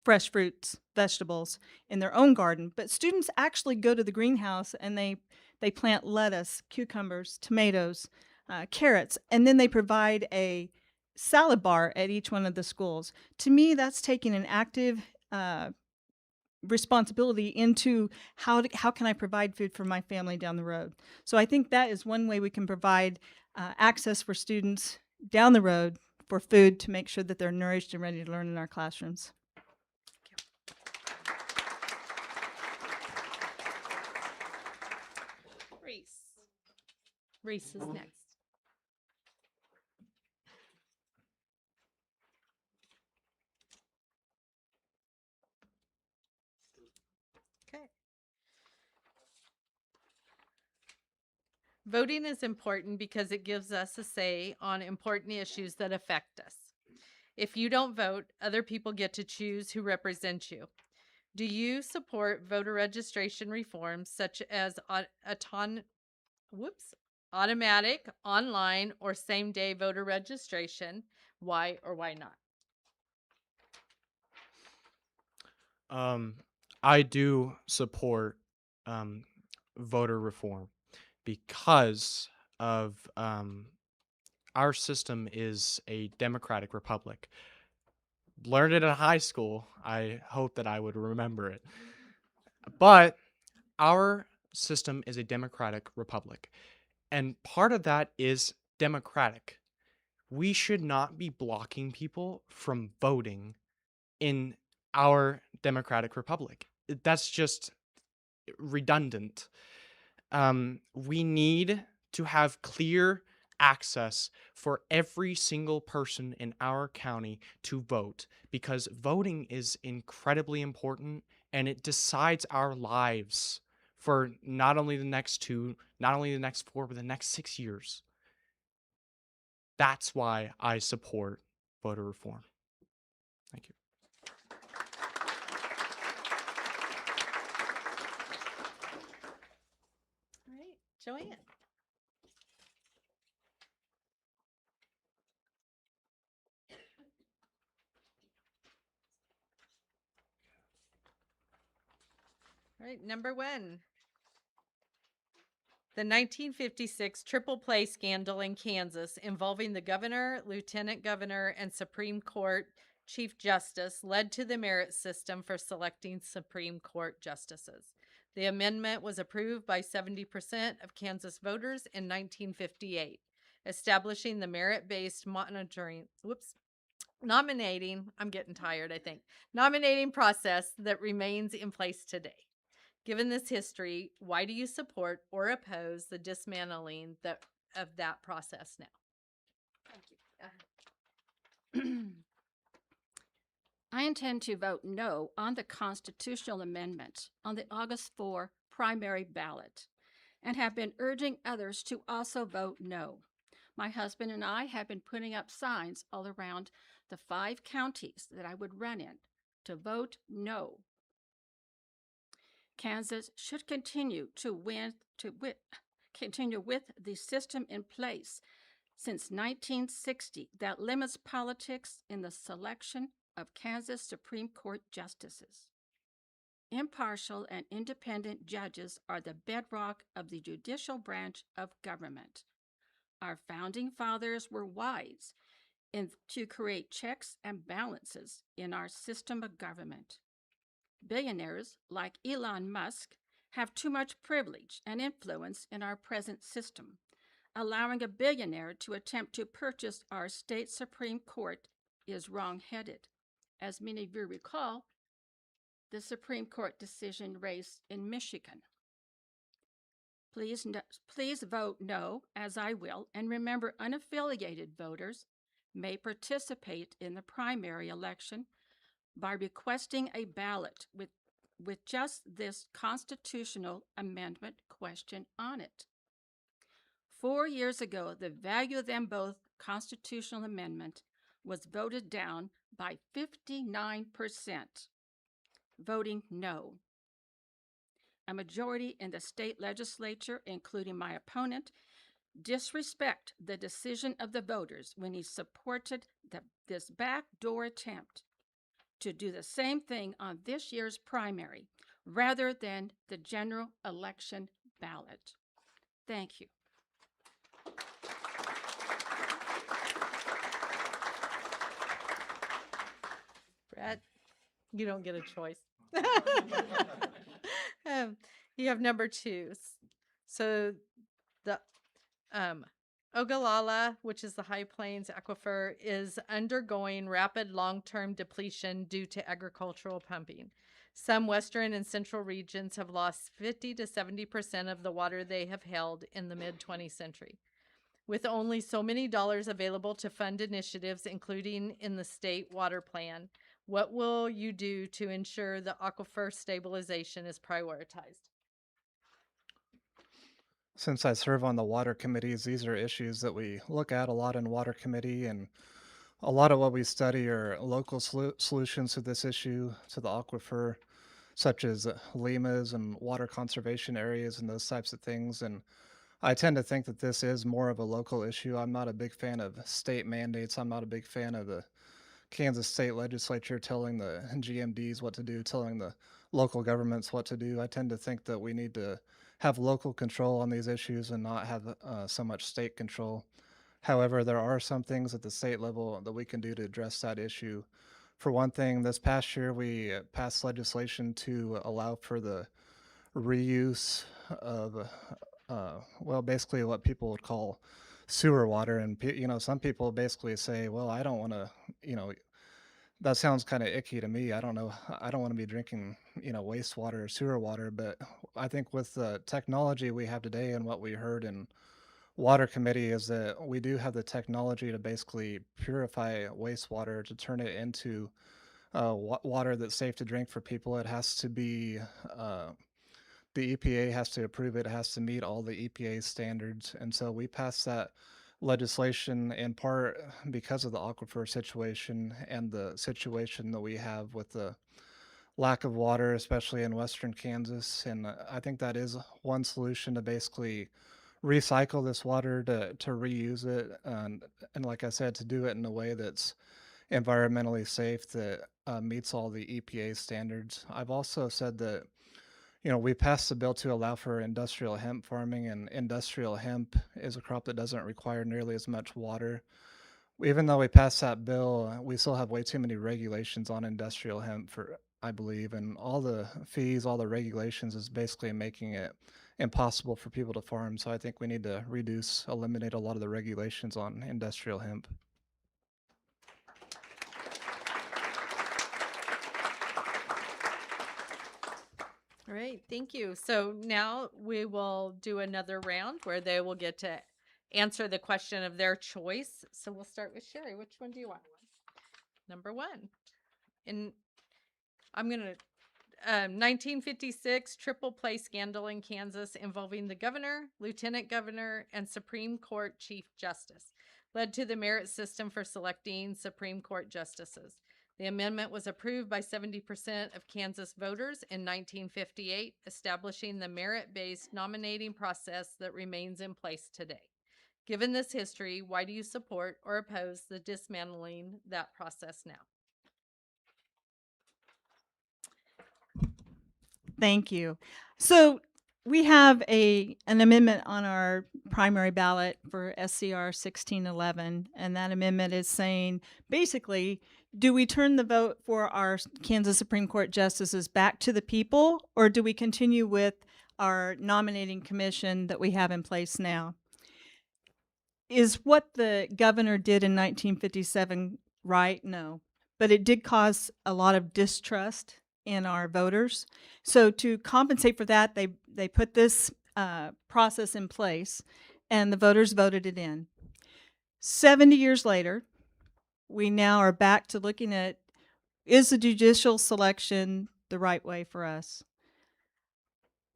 fresh fruits, vegetables in their own garden. But students actually go to the greenhouse and they plant lettuce, cucumbers, tomatoes, carrots, and then they provide a salad bar at each one of the schools. To me, that's taking an active responsibility into how can I provide food for my family down the road. So I think that is one way we can provide access for students down the road for food to make sure that they're nourished and ready to learn in our classrooms. Rhys is next. Okay. Voting is important because it gives us a say on important issues that affect us. If you don't vote, other people get to choose who represents you. Do you support voter registration reforms such as automatic, online, or same-day voter registration? Why or why not? I do support voter reform because of our system is a democratic republic. Learned it in high school. I hope that I would remember it. But our system is a democratic republic. And part of that is democratic. We should not be blocking people from voting in our democratic republic. That's just redundant. We need to have clear access for every single person in our county to vote, because voting is incredibly important and it decides our lives for not only the next 2, not only the next 4, but the next 6 years. That's why I support voter reform. Thank you. All right, Joanne. All right, number one. The 1956 triple play scandal in Kansas involving the governor, lieutenant governor, and Supreme Court Chief Justice led to the merit system for selecting Supreme Court justices. The amendment was approved by 70% of Kansas voters in 1958, establishing the merit-based nominating process that remains in place today. Given this history, why do you support or oppose the dismantling of that process now? Thank you. I intend to vote no on the constitutional amendment on the August 4 primary ballot and have been urging others to also vote no. My husband and I have been putting up signs all around the 5 counties that I would run in to vote no. Kansas should continue continue with the system in place since 1960 that limits politics in the selection of Kansas Supreme Court justices. Impartial and independent judges are the bedrock of the judicial branch of government. Our founding fathers were wise to create checks and balances in our system of government. Billionaires like Elon Musk have too much privilege and influence in our present system. Allowing a billionaire to attempt to purchase our state Supreme Court is wrong-headed. As many of you recall, the Supreme Court decision race in Michigan. Please vote no, as I will, and remember unaffiliated voters may participate in the primary election by requesting a ballot with just this constitutional amendment question on it. 4 years ago, the value of them both constitutional amendment was voted down by 59%, voting no. A majority in the state legislature, including my opponent, disrespect the decision of the voters when he supported this backdoor attempt to do the same thing on this year's primary rather than the general election ballot. Thank you. Brett, you don't get a choice. You have number 2. So the Ogallala, which is the High Plains Aquifer, is undergoing rapid long-term depletion due to agricultural pumping. Some western and central regions have lost 50 to 70% of the water they have held in the mid-20th century. With only so many dollars available to fund initiatives, including in the state water plan, what will you do to ensure the aquifer stabilization is prioritized? Since I serve on the water committees, these are issues that we look at a lot in water committee, and a lot of what we study are local solutions to this issue, to the aquifer, such as limas and water conservation areas and those types of things. And I tend to think that this is more of a local issue. I'm not a big fan of state mandates. I'm not a big fan of the Kansas state legislature telling the GMDs what to do, telling the local governments what to do. I tend to think that we need to have local control on these issues and not have so much state control. However, there are some things at the state level that we can do to address that issue. For one thing, this past year we passed legislation to allow for the reuse of, well, basically what people would call sewer water. And, some people basically say, well, I don't want to, that sounds kind of icky to me. I don't know. I don't want to be drinking, wastewater or sewer water. But I think with the technology we have today and what we heard in water committee is that we do have the technology to basically purify wastewater to turn it into water that's safe to drink for people. It has to be, the EPA has to approve it. It has to meet all the EPA standards. And so we passed that legislation in part because of the aquifer situation and the situation that we have with the lack of water, especially in western Kansas. And I think that is one solution to basically recycle this water, to reuse it, and like I said, to do it in a way that's environmentally safe, that meets all the EPA standards. I've also said that we passed the bill to allow for industrial hemp farming, and industrial hemp is a crop that doesn't require nearly as much water. Even though we passed that bill, we still have way too many regulations on industrial hemp, I believe, and all the fees, all the regulations is basically making it impossible for people to farm. So I think we need to eliminate a lot of the regulations on industrial hemp. All right, thank you. So now we will do another round where they will get to answer the question of their choice. So we'll start with Sherri. Which one do you want? Number 1. In I'm going to 1956 triple play scandal in Kansas involving the governor, lieutenant governor, and Supreme Court Chief Justice led to the merit system for selecting Supreme Court justices. The amendment was approved by 70% of Kansas voters in 1958, establishing the merit-based nominating process that remains in place today. Given this history, why do you support or oppose the dismantling that process now? Thank you. So we have an amendment on our primary ballot for SCR 1611, and that amendment is saying, basically, do we turn the vote for our Kansas Supreme Court justices back to the people, or do we continue with our nominating commission that we have in place now? Is what the governor did in 1957 right? No. But it did cause a lot of distrust in our voters. So to compensate for that, they put this process in place, and the voters voted it in. 70 years later, we now are back to looking at, is the judicial selection the right way for us?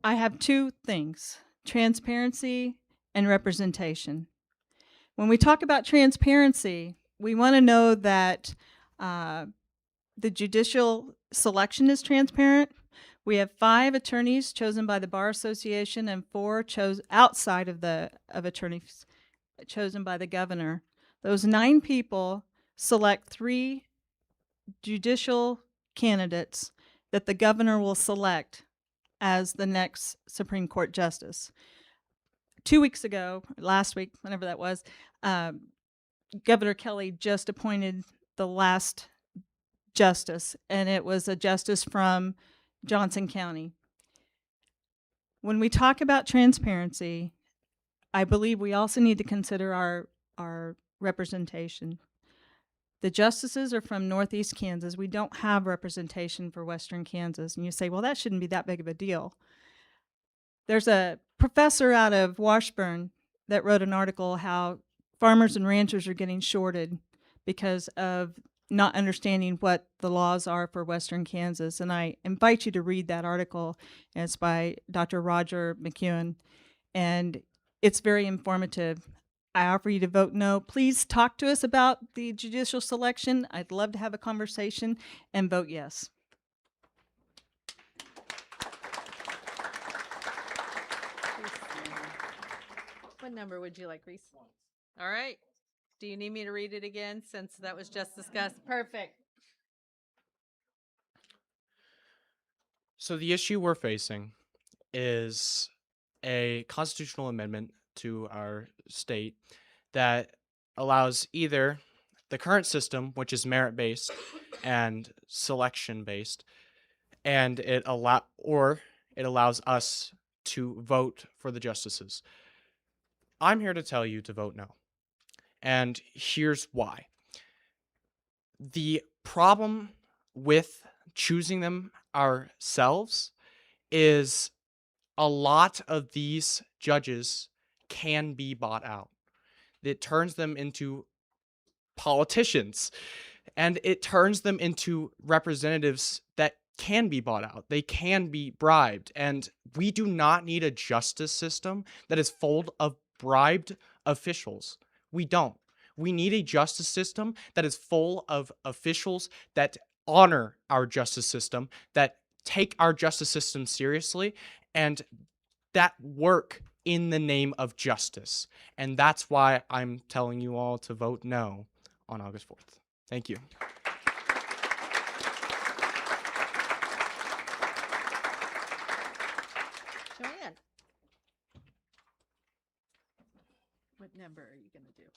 I have two things: transparency and representation. When we talk about transparency, we want to know that the judicial selection is transparent. We have 5 attorneys chosen by the Bar Association and 4 outside of attorneys chosen by the governor. Those 9 people select 3 judicial candidates that the governor will select as the next Supreme Court justice. 2 weeks ago, last week, whenever that was, Governor Kelly just appointed the last justice, and it was a justice from Johnson County. When we talk about transparency, I believe we also need to consider our representation. The justices are from Northeast Kansas. We don't have representation for Western Kansas. And you say, well, that shouldn't be that big of a deal. There's a professor out of Washburn that wrote an article how farmers and ranchers are getting shorted because of not understanding what the laws are for Western Kansas. And I invite you to read that article. It's by Dr. Roger McEwen, and it's very informative. I offer you to vote no. Please talk to us about the judicial selection. I'd love to have a conversation, and vote yes. What number would you like, Rhys? All right. Do you need me to read it again since that was just discussed? Perfect. So the issue we're facing is a constitutional amendment to our state that allows either the current system, which is merit-based and selection-based, and it allows us to vote for the justices. I'm here to tell you to vote no. And here's why. The problem with choosing them ourselves is a lot of these judges can be bought out. It turns them into politicians, and it turns them into representatives that can be bought out. They can be bribed, and we do not need a justice system that is full of bribed officials. We don't. We need a justice system that is full of officials that honor our justice system, that take our justice system seriously, and that work in the name of justice. And that's why I'm telling you all to vote no on August 4th. Thank you. Joanne. What number are you going to do?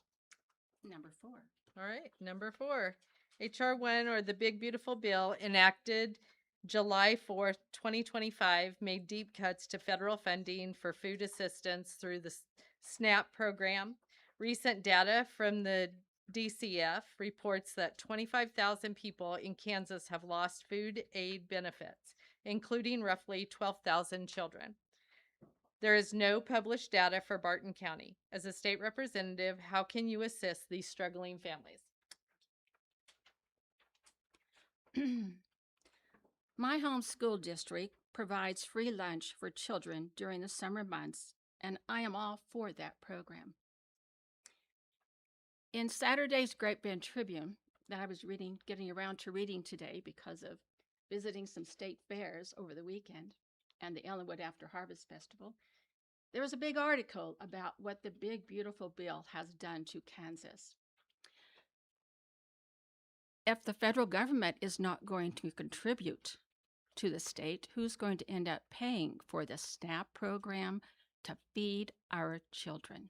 Number 4. All right, number 4. H.R. 1, or the Big Beautiful Bill, enacted July 4th, 2025, made deep cuts to federal funding for food assistance through the SNAP program. Recent data from the DCF reports that 25,000 people in Kansas have lost food aid benefits, including roughly 12,000 children. There is no published data for Barton County. As a state representative, how can you assist these struggling families? My home school district provides free lunch for children during the summer months, and I am all for that program. In Saturday's Great Bend Tribune that I was getting around to reading today because of visiting some state fairs over the weekend and the Ellenwood After Harvest Festival, there was a big article about what the Big Beautiful Bill has done to Kansas. If the federal government is not going to contribute to the state, who's going to end up paying for the SNAP program to feed our children?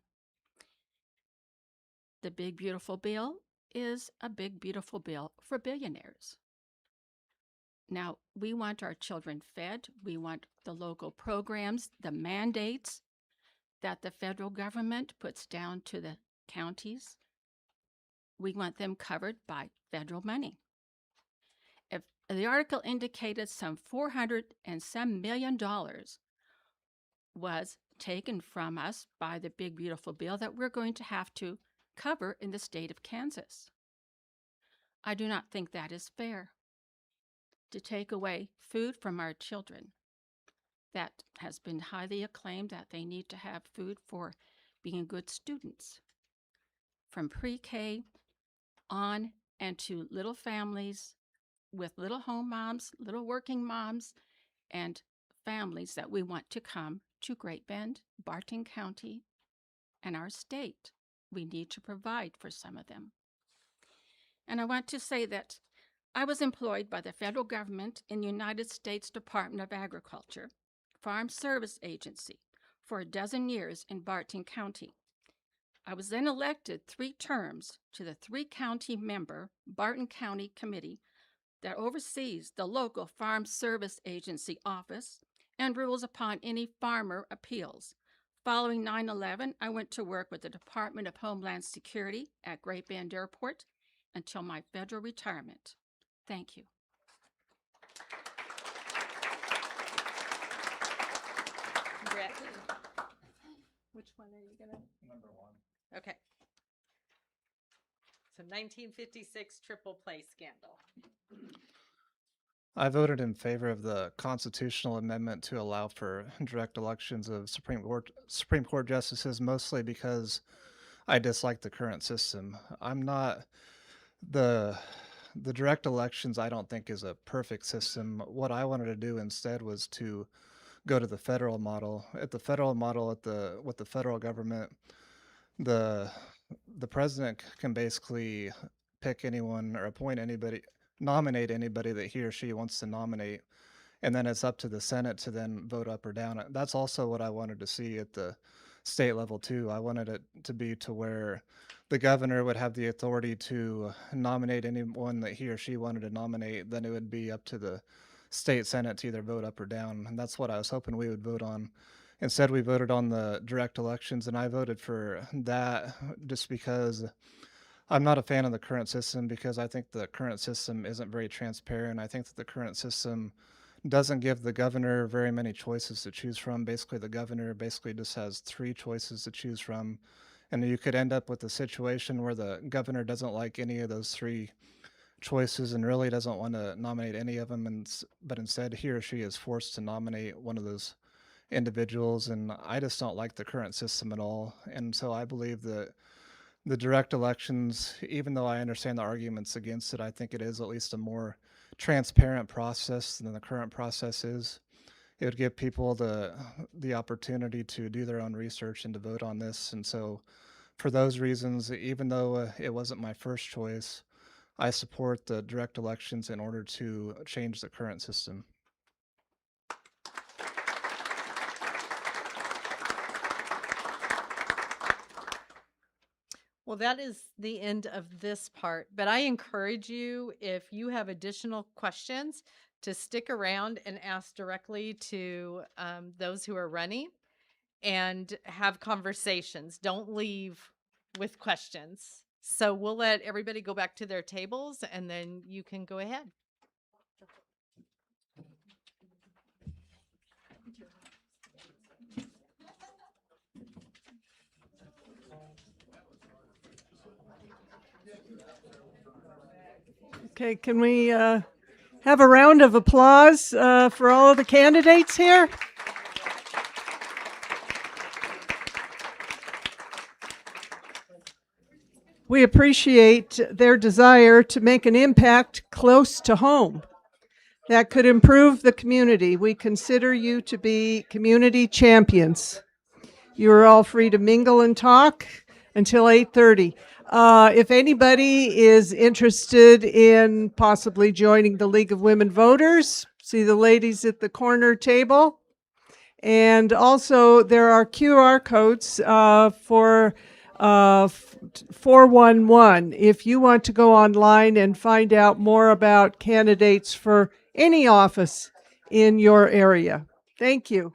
The Big Beautiful Bill is a big, beautiful bill for billionaires. Now, we want our children fed. We want the local programs, the mandates that the federal government puts down to the counties. We want them covered by federal money. If the article indicated some $400 and some million was taken from us by the Big Beautiful Bill that we're going to have to cover in the state of Kansas. I do not think that is fair to take away food from our children that has been highly acclaimed that they need to have food for being good students. From pre-K on and to little families with little home moms, little working moms, and families that we want to come to Great Bend, Barton County, and our state. We need to provide for some of them. And I want to say that I was employed by the federal government in the United States Department of Agriculture, Farm Service Agency, for a dozen years in Barton County. I was then elected 3 terms to the 3-county member Barton County Committee that oversees the local Farm Service Agency office and rules upon any farmer appeals. Following 9/11, I went to work with the Department of Homeland Security at Great Bend Airport until my federal retirement. Thank you. Which one are you gonna? Number 1. Okay. So 1956 triple play scandal. I voted in favor of the constitutional amendment to allow for direct elections of Supreme Court justices, mostly because I dislike the current system. I'm not the direct elections. I don't think is a perfect system. What I wanted to do instead was to go to the federal model. At the federal model, with the federal government, the president can basically pick anyone or appoint anybody, nominate anybody that he or she wants to nominate, and then it's up to the Senate to then vote up or down. That's also what I wanted to see at the state level too. I wanted it to be to where the governor would have the authority to nominate anyone that he or she wanted to nominate. Then it would be up to the state Senate to either vote up or down. And that's what I was hoping we would vote on. Instead, we voted on the direct elections, and I voted for that just because I'm not a fan of the current system, because I think the current system isn't very transparent. I think that the current system doesn't give the governor very many choices to choose from. Basically, the governor just has 3 choices to choose from. And you could end up with a situation where the governor doesn't like any of those 3 choices and really doesn't want to nominate any of them, but instead he or she is forced to nominate one of those individuals. And I just don't like the current system at all. And so I believe that the direct elections, even though I understand the arguments against it, I think it is at least a more transparent process than the current process is. It would give people the opportunity to do their own research and to vote on this. And so for those reasons, even though it wasn't my first choice, I support the direct elections in order to change the current system. Well, that is the end of this part, but I encourage you, if you have additional questions, to stick around and ask directly to those who are running and have conversations. Don't leave with questions. So we'll let everybody go back to their tables and then you can go ahead. Okay, can we Have a round of applause for all of the candidates here. We appreciate their desire to make an impact close to home that could improve the community. We consider you to be community champions. You are all free to mingle and talk until 8:30. If anybody is interested in possibly joining the League of Women Voters, see the ladies at the corner table. And also there are QR codes for 411 if you want to go online and find out more about candidates for any office in your area. Thank you.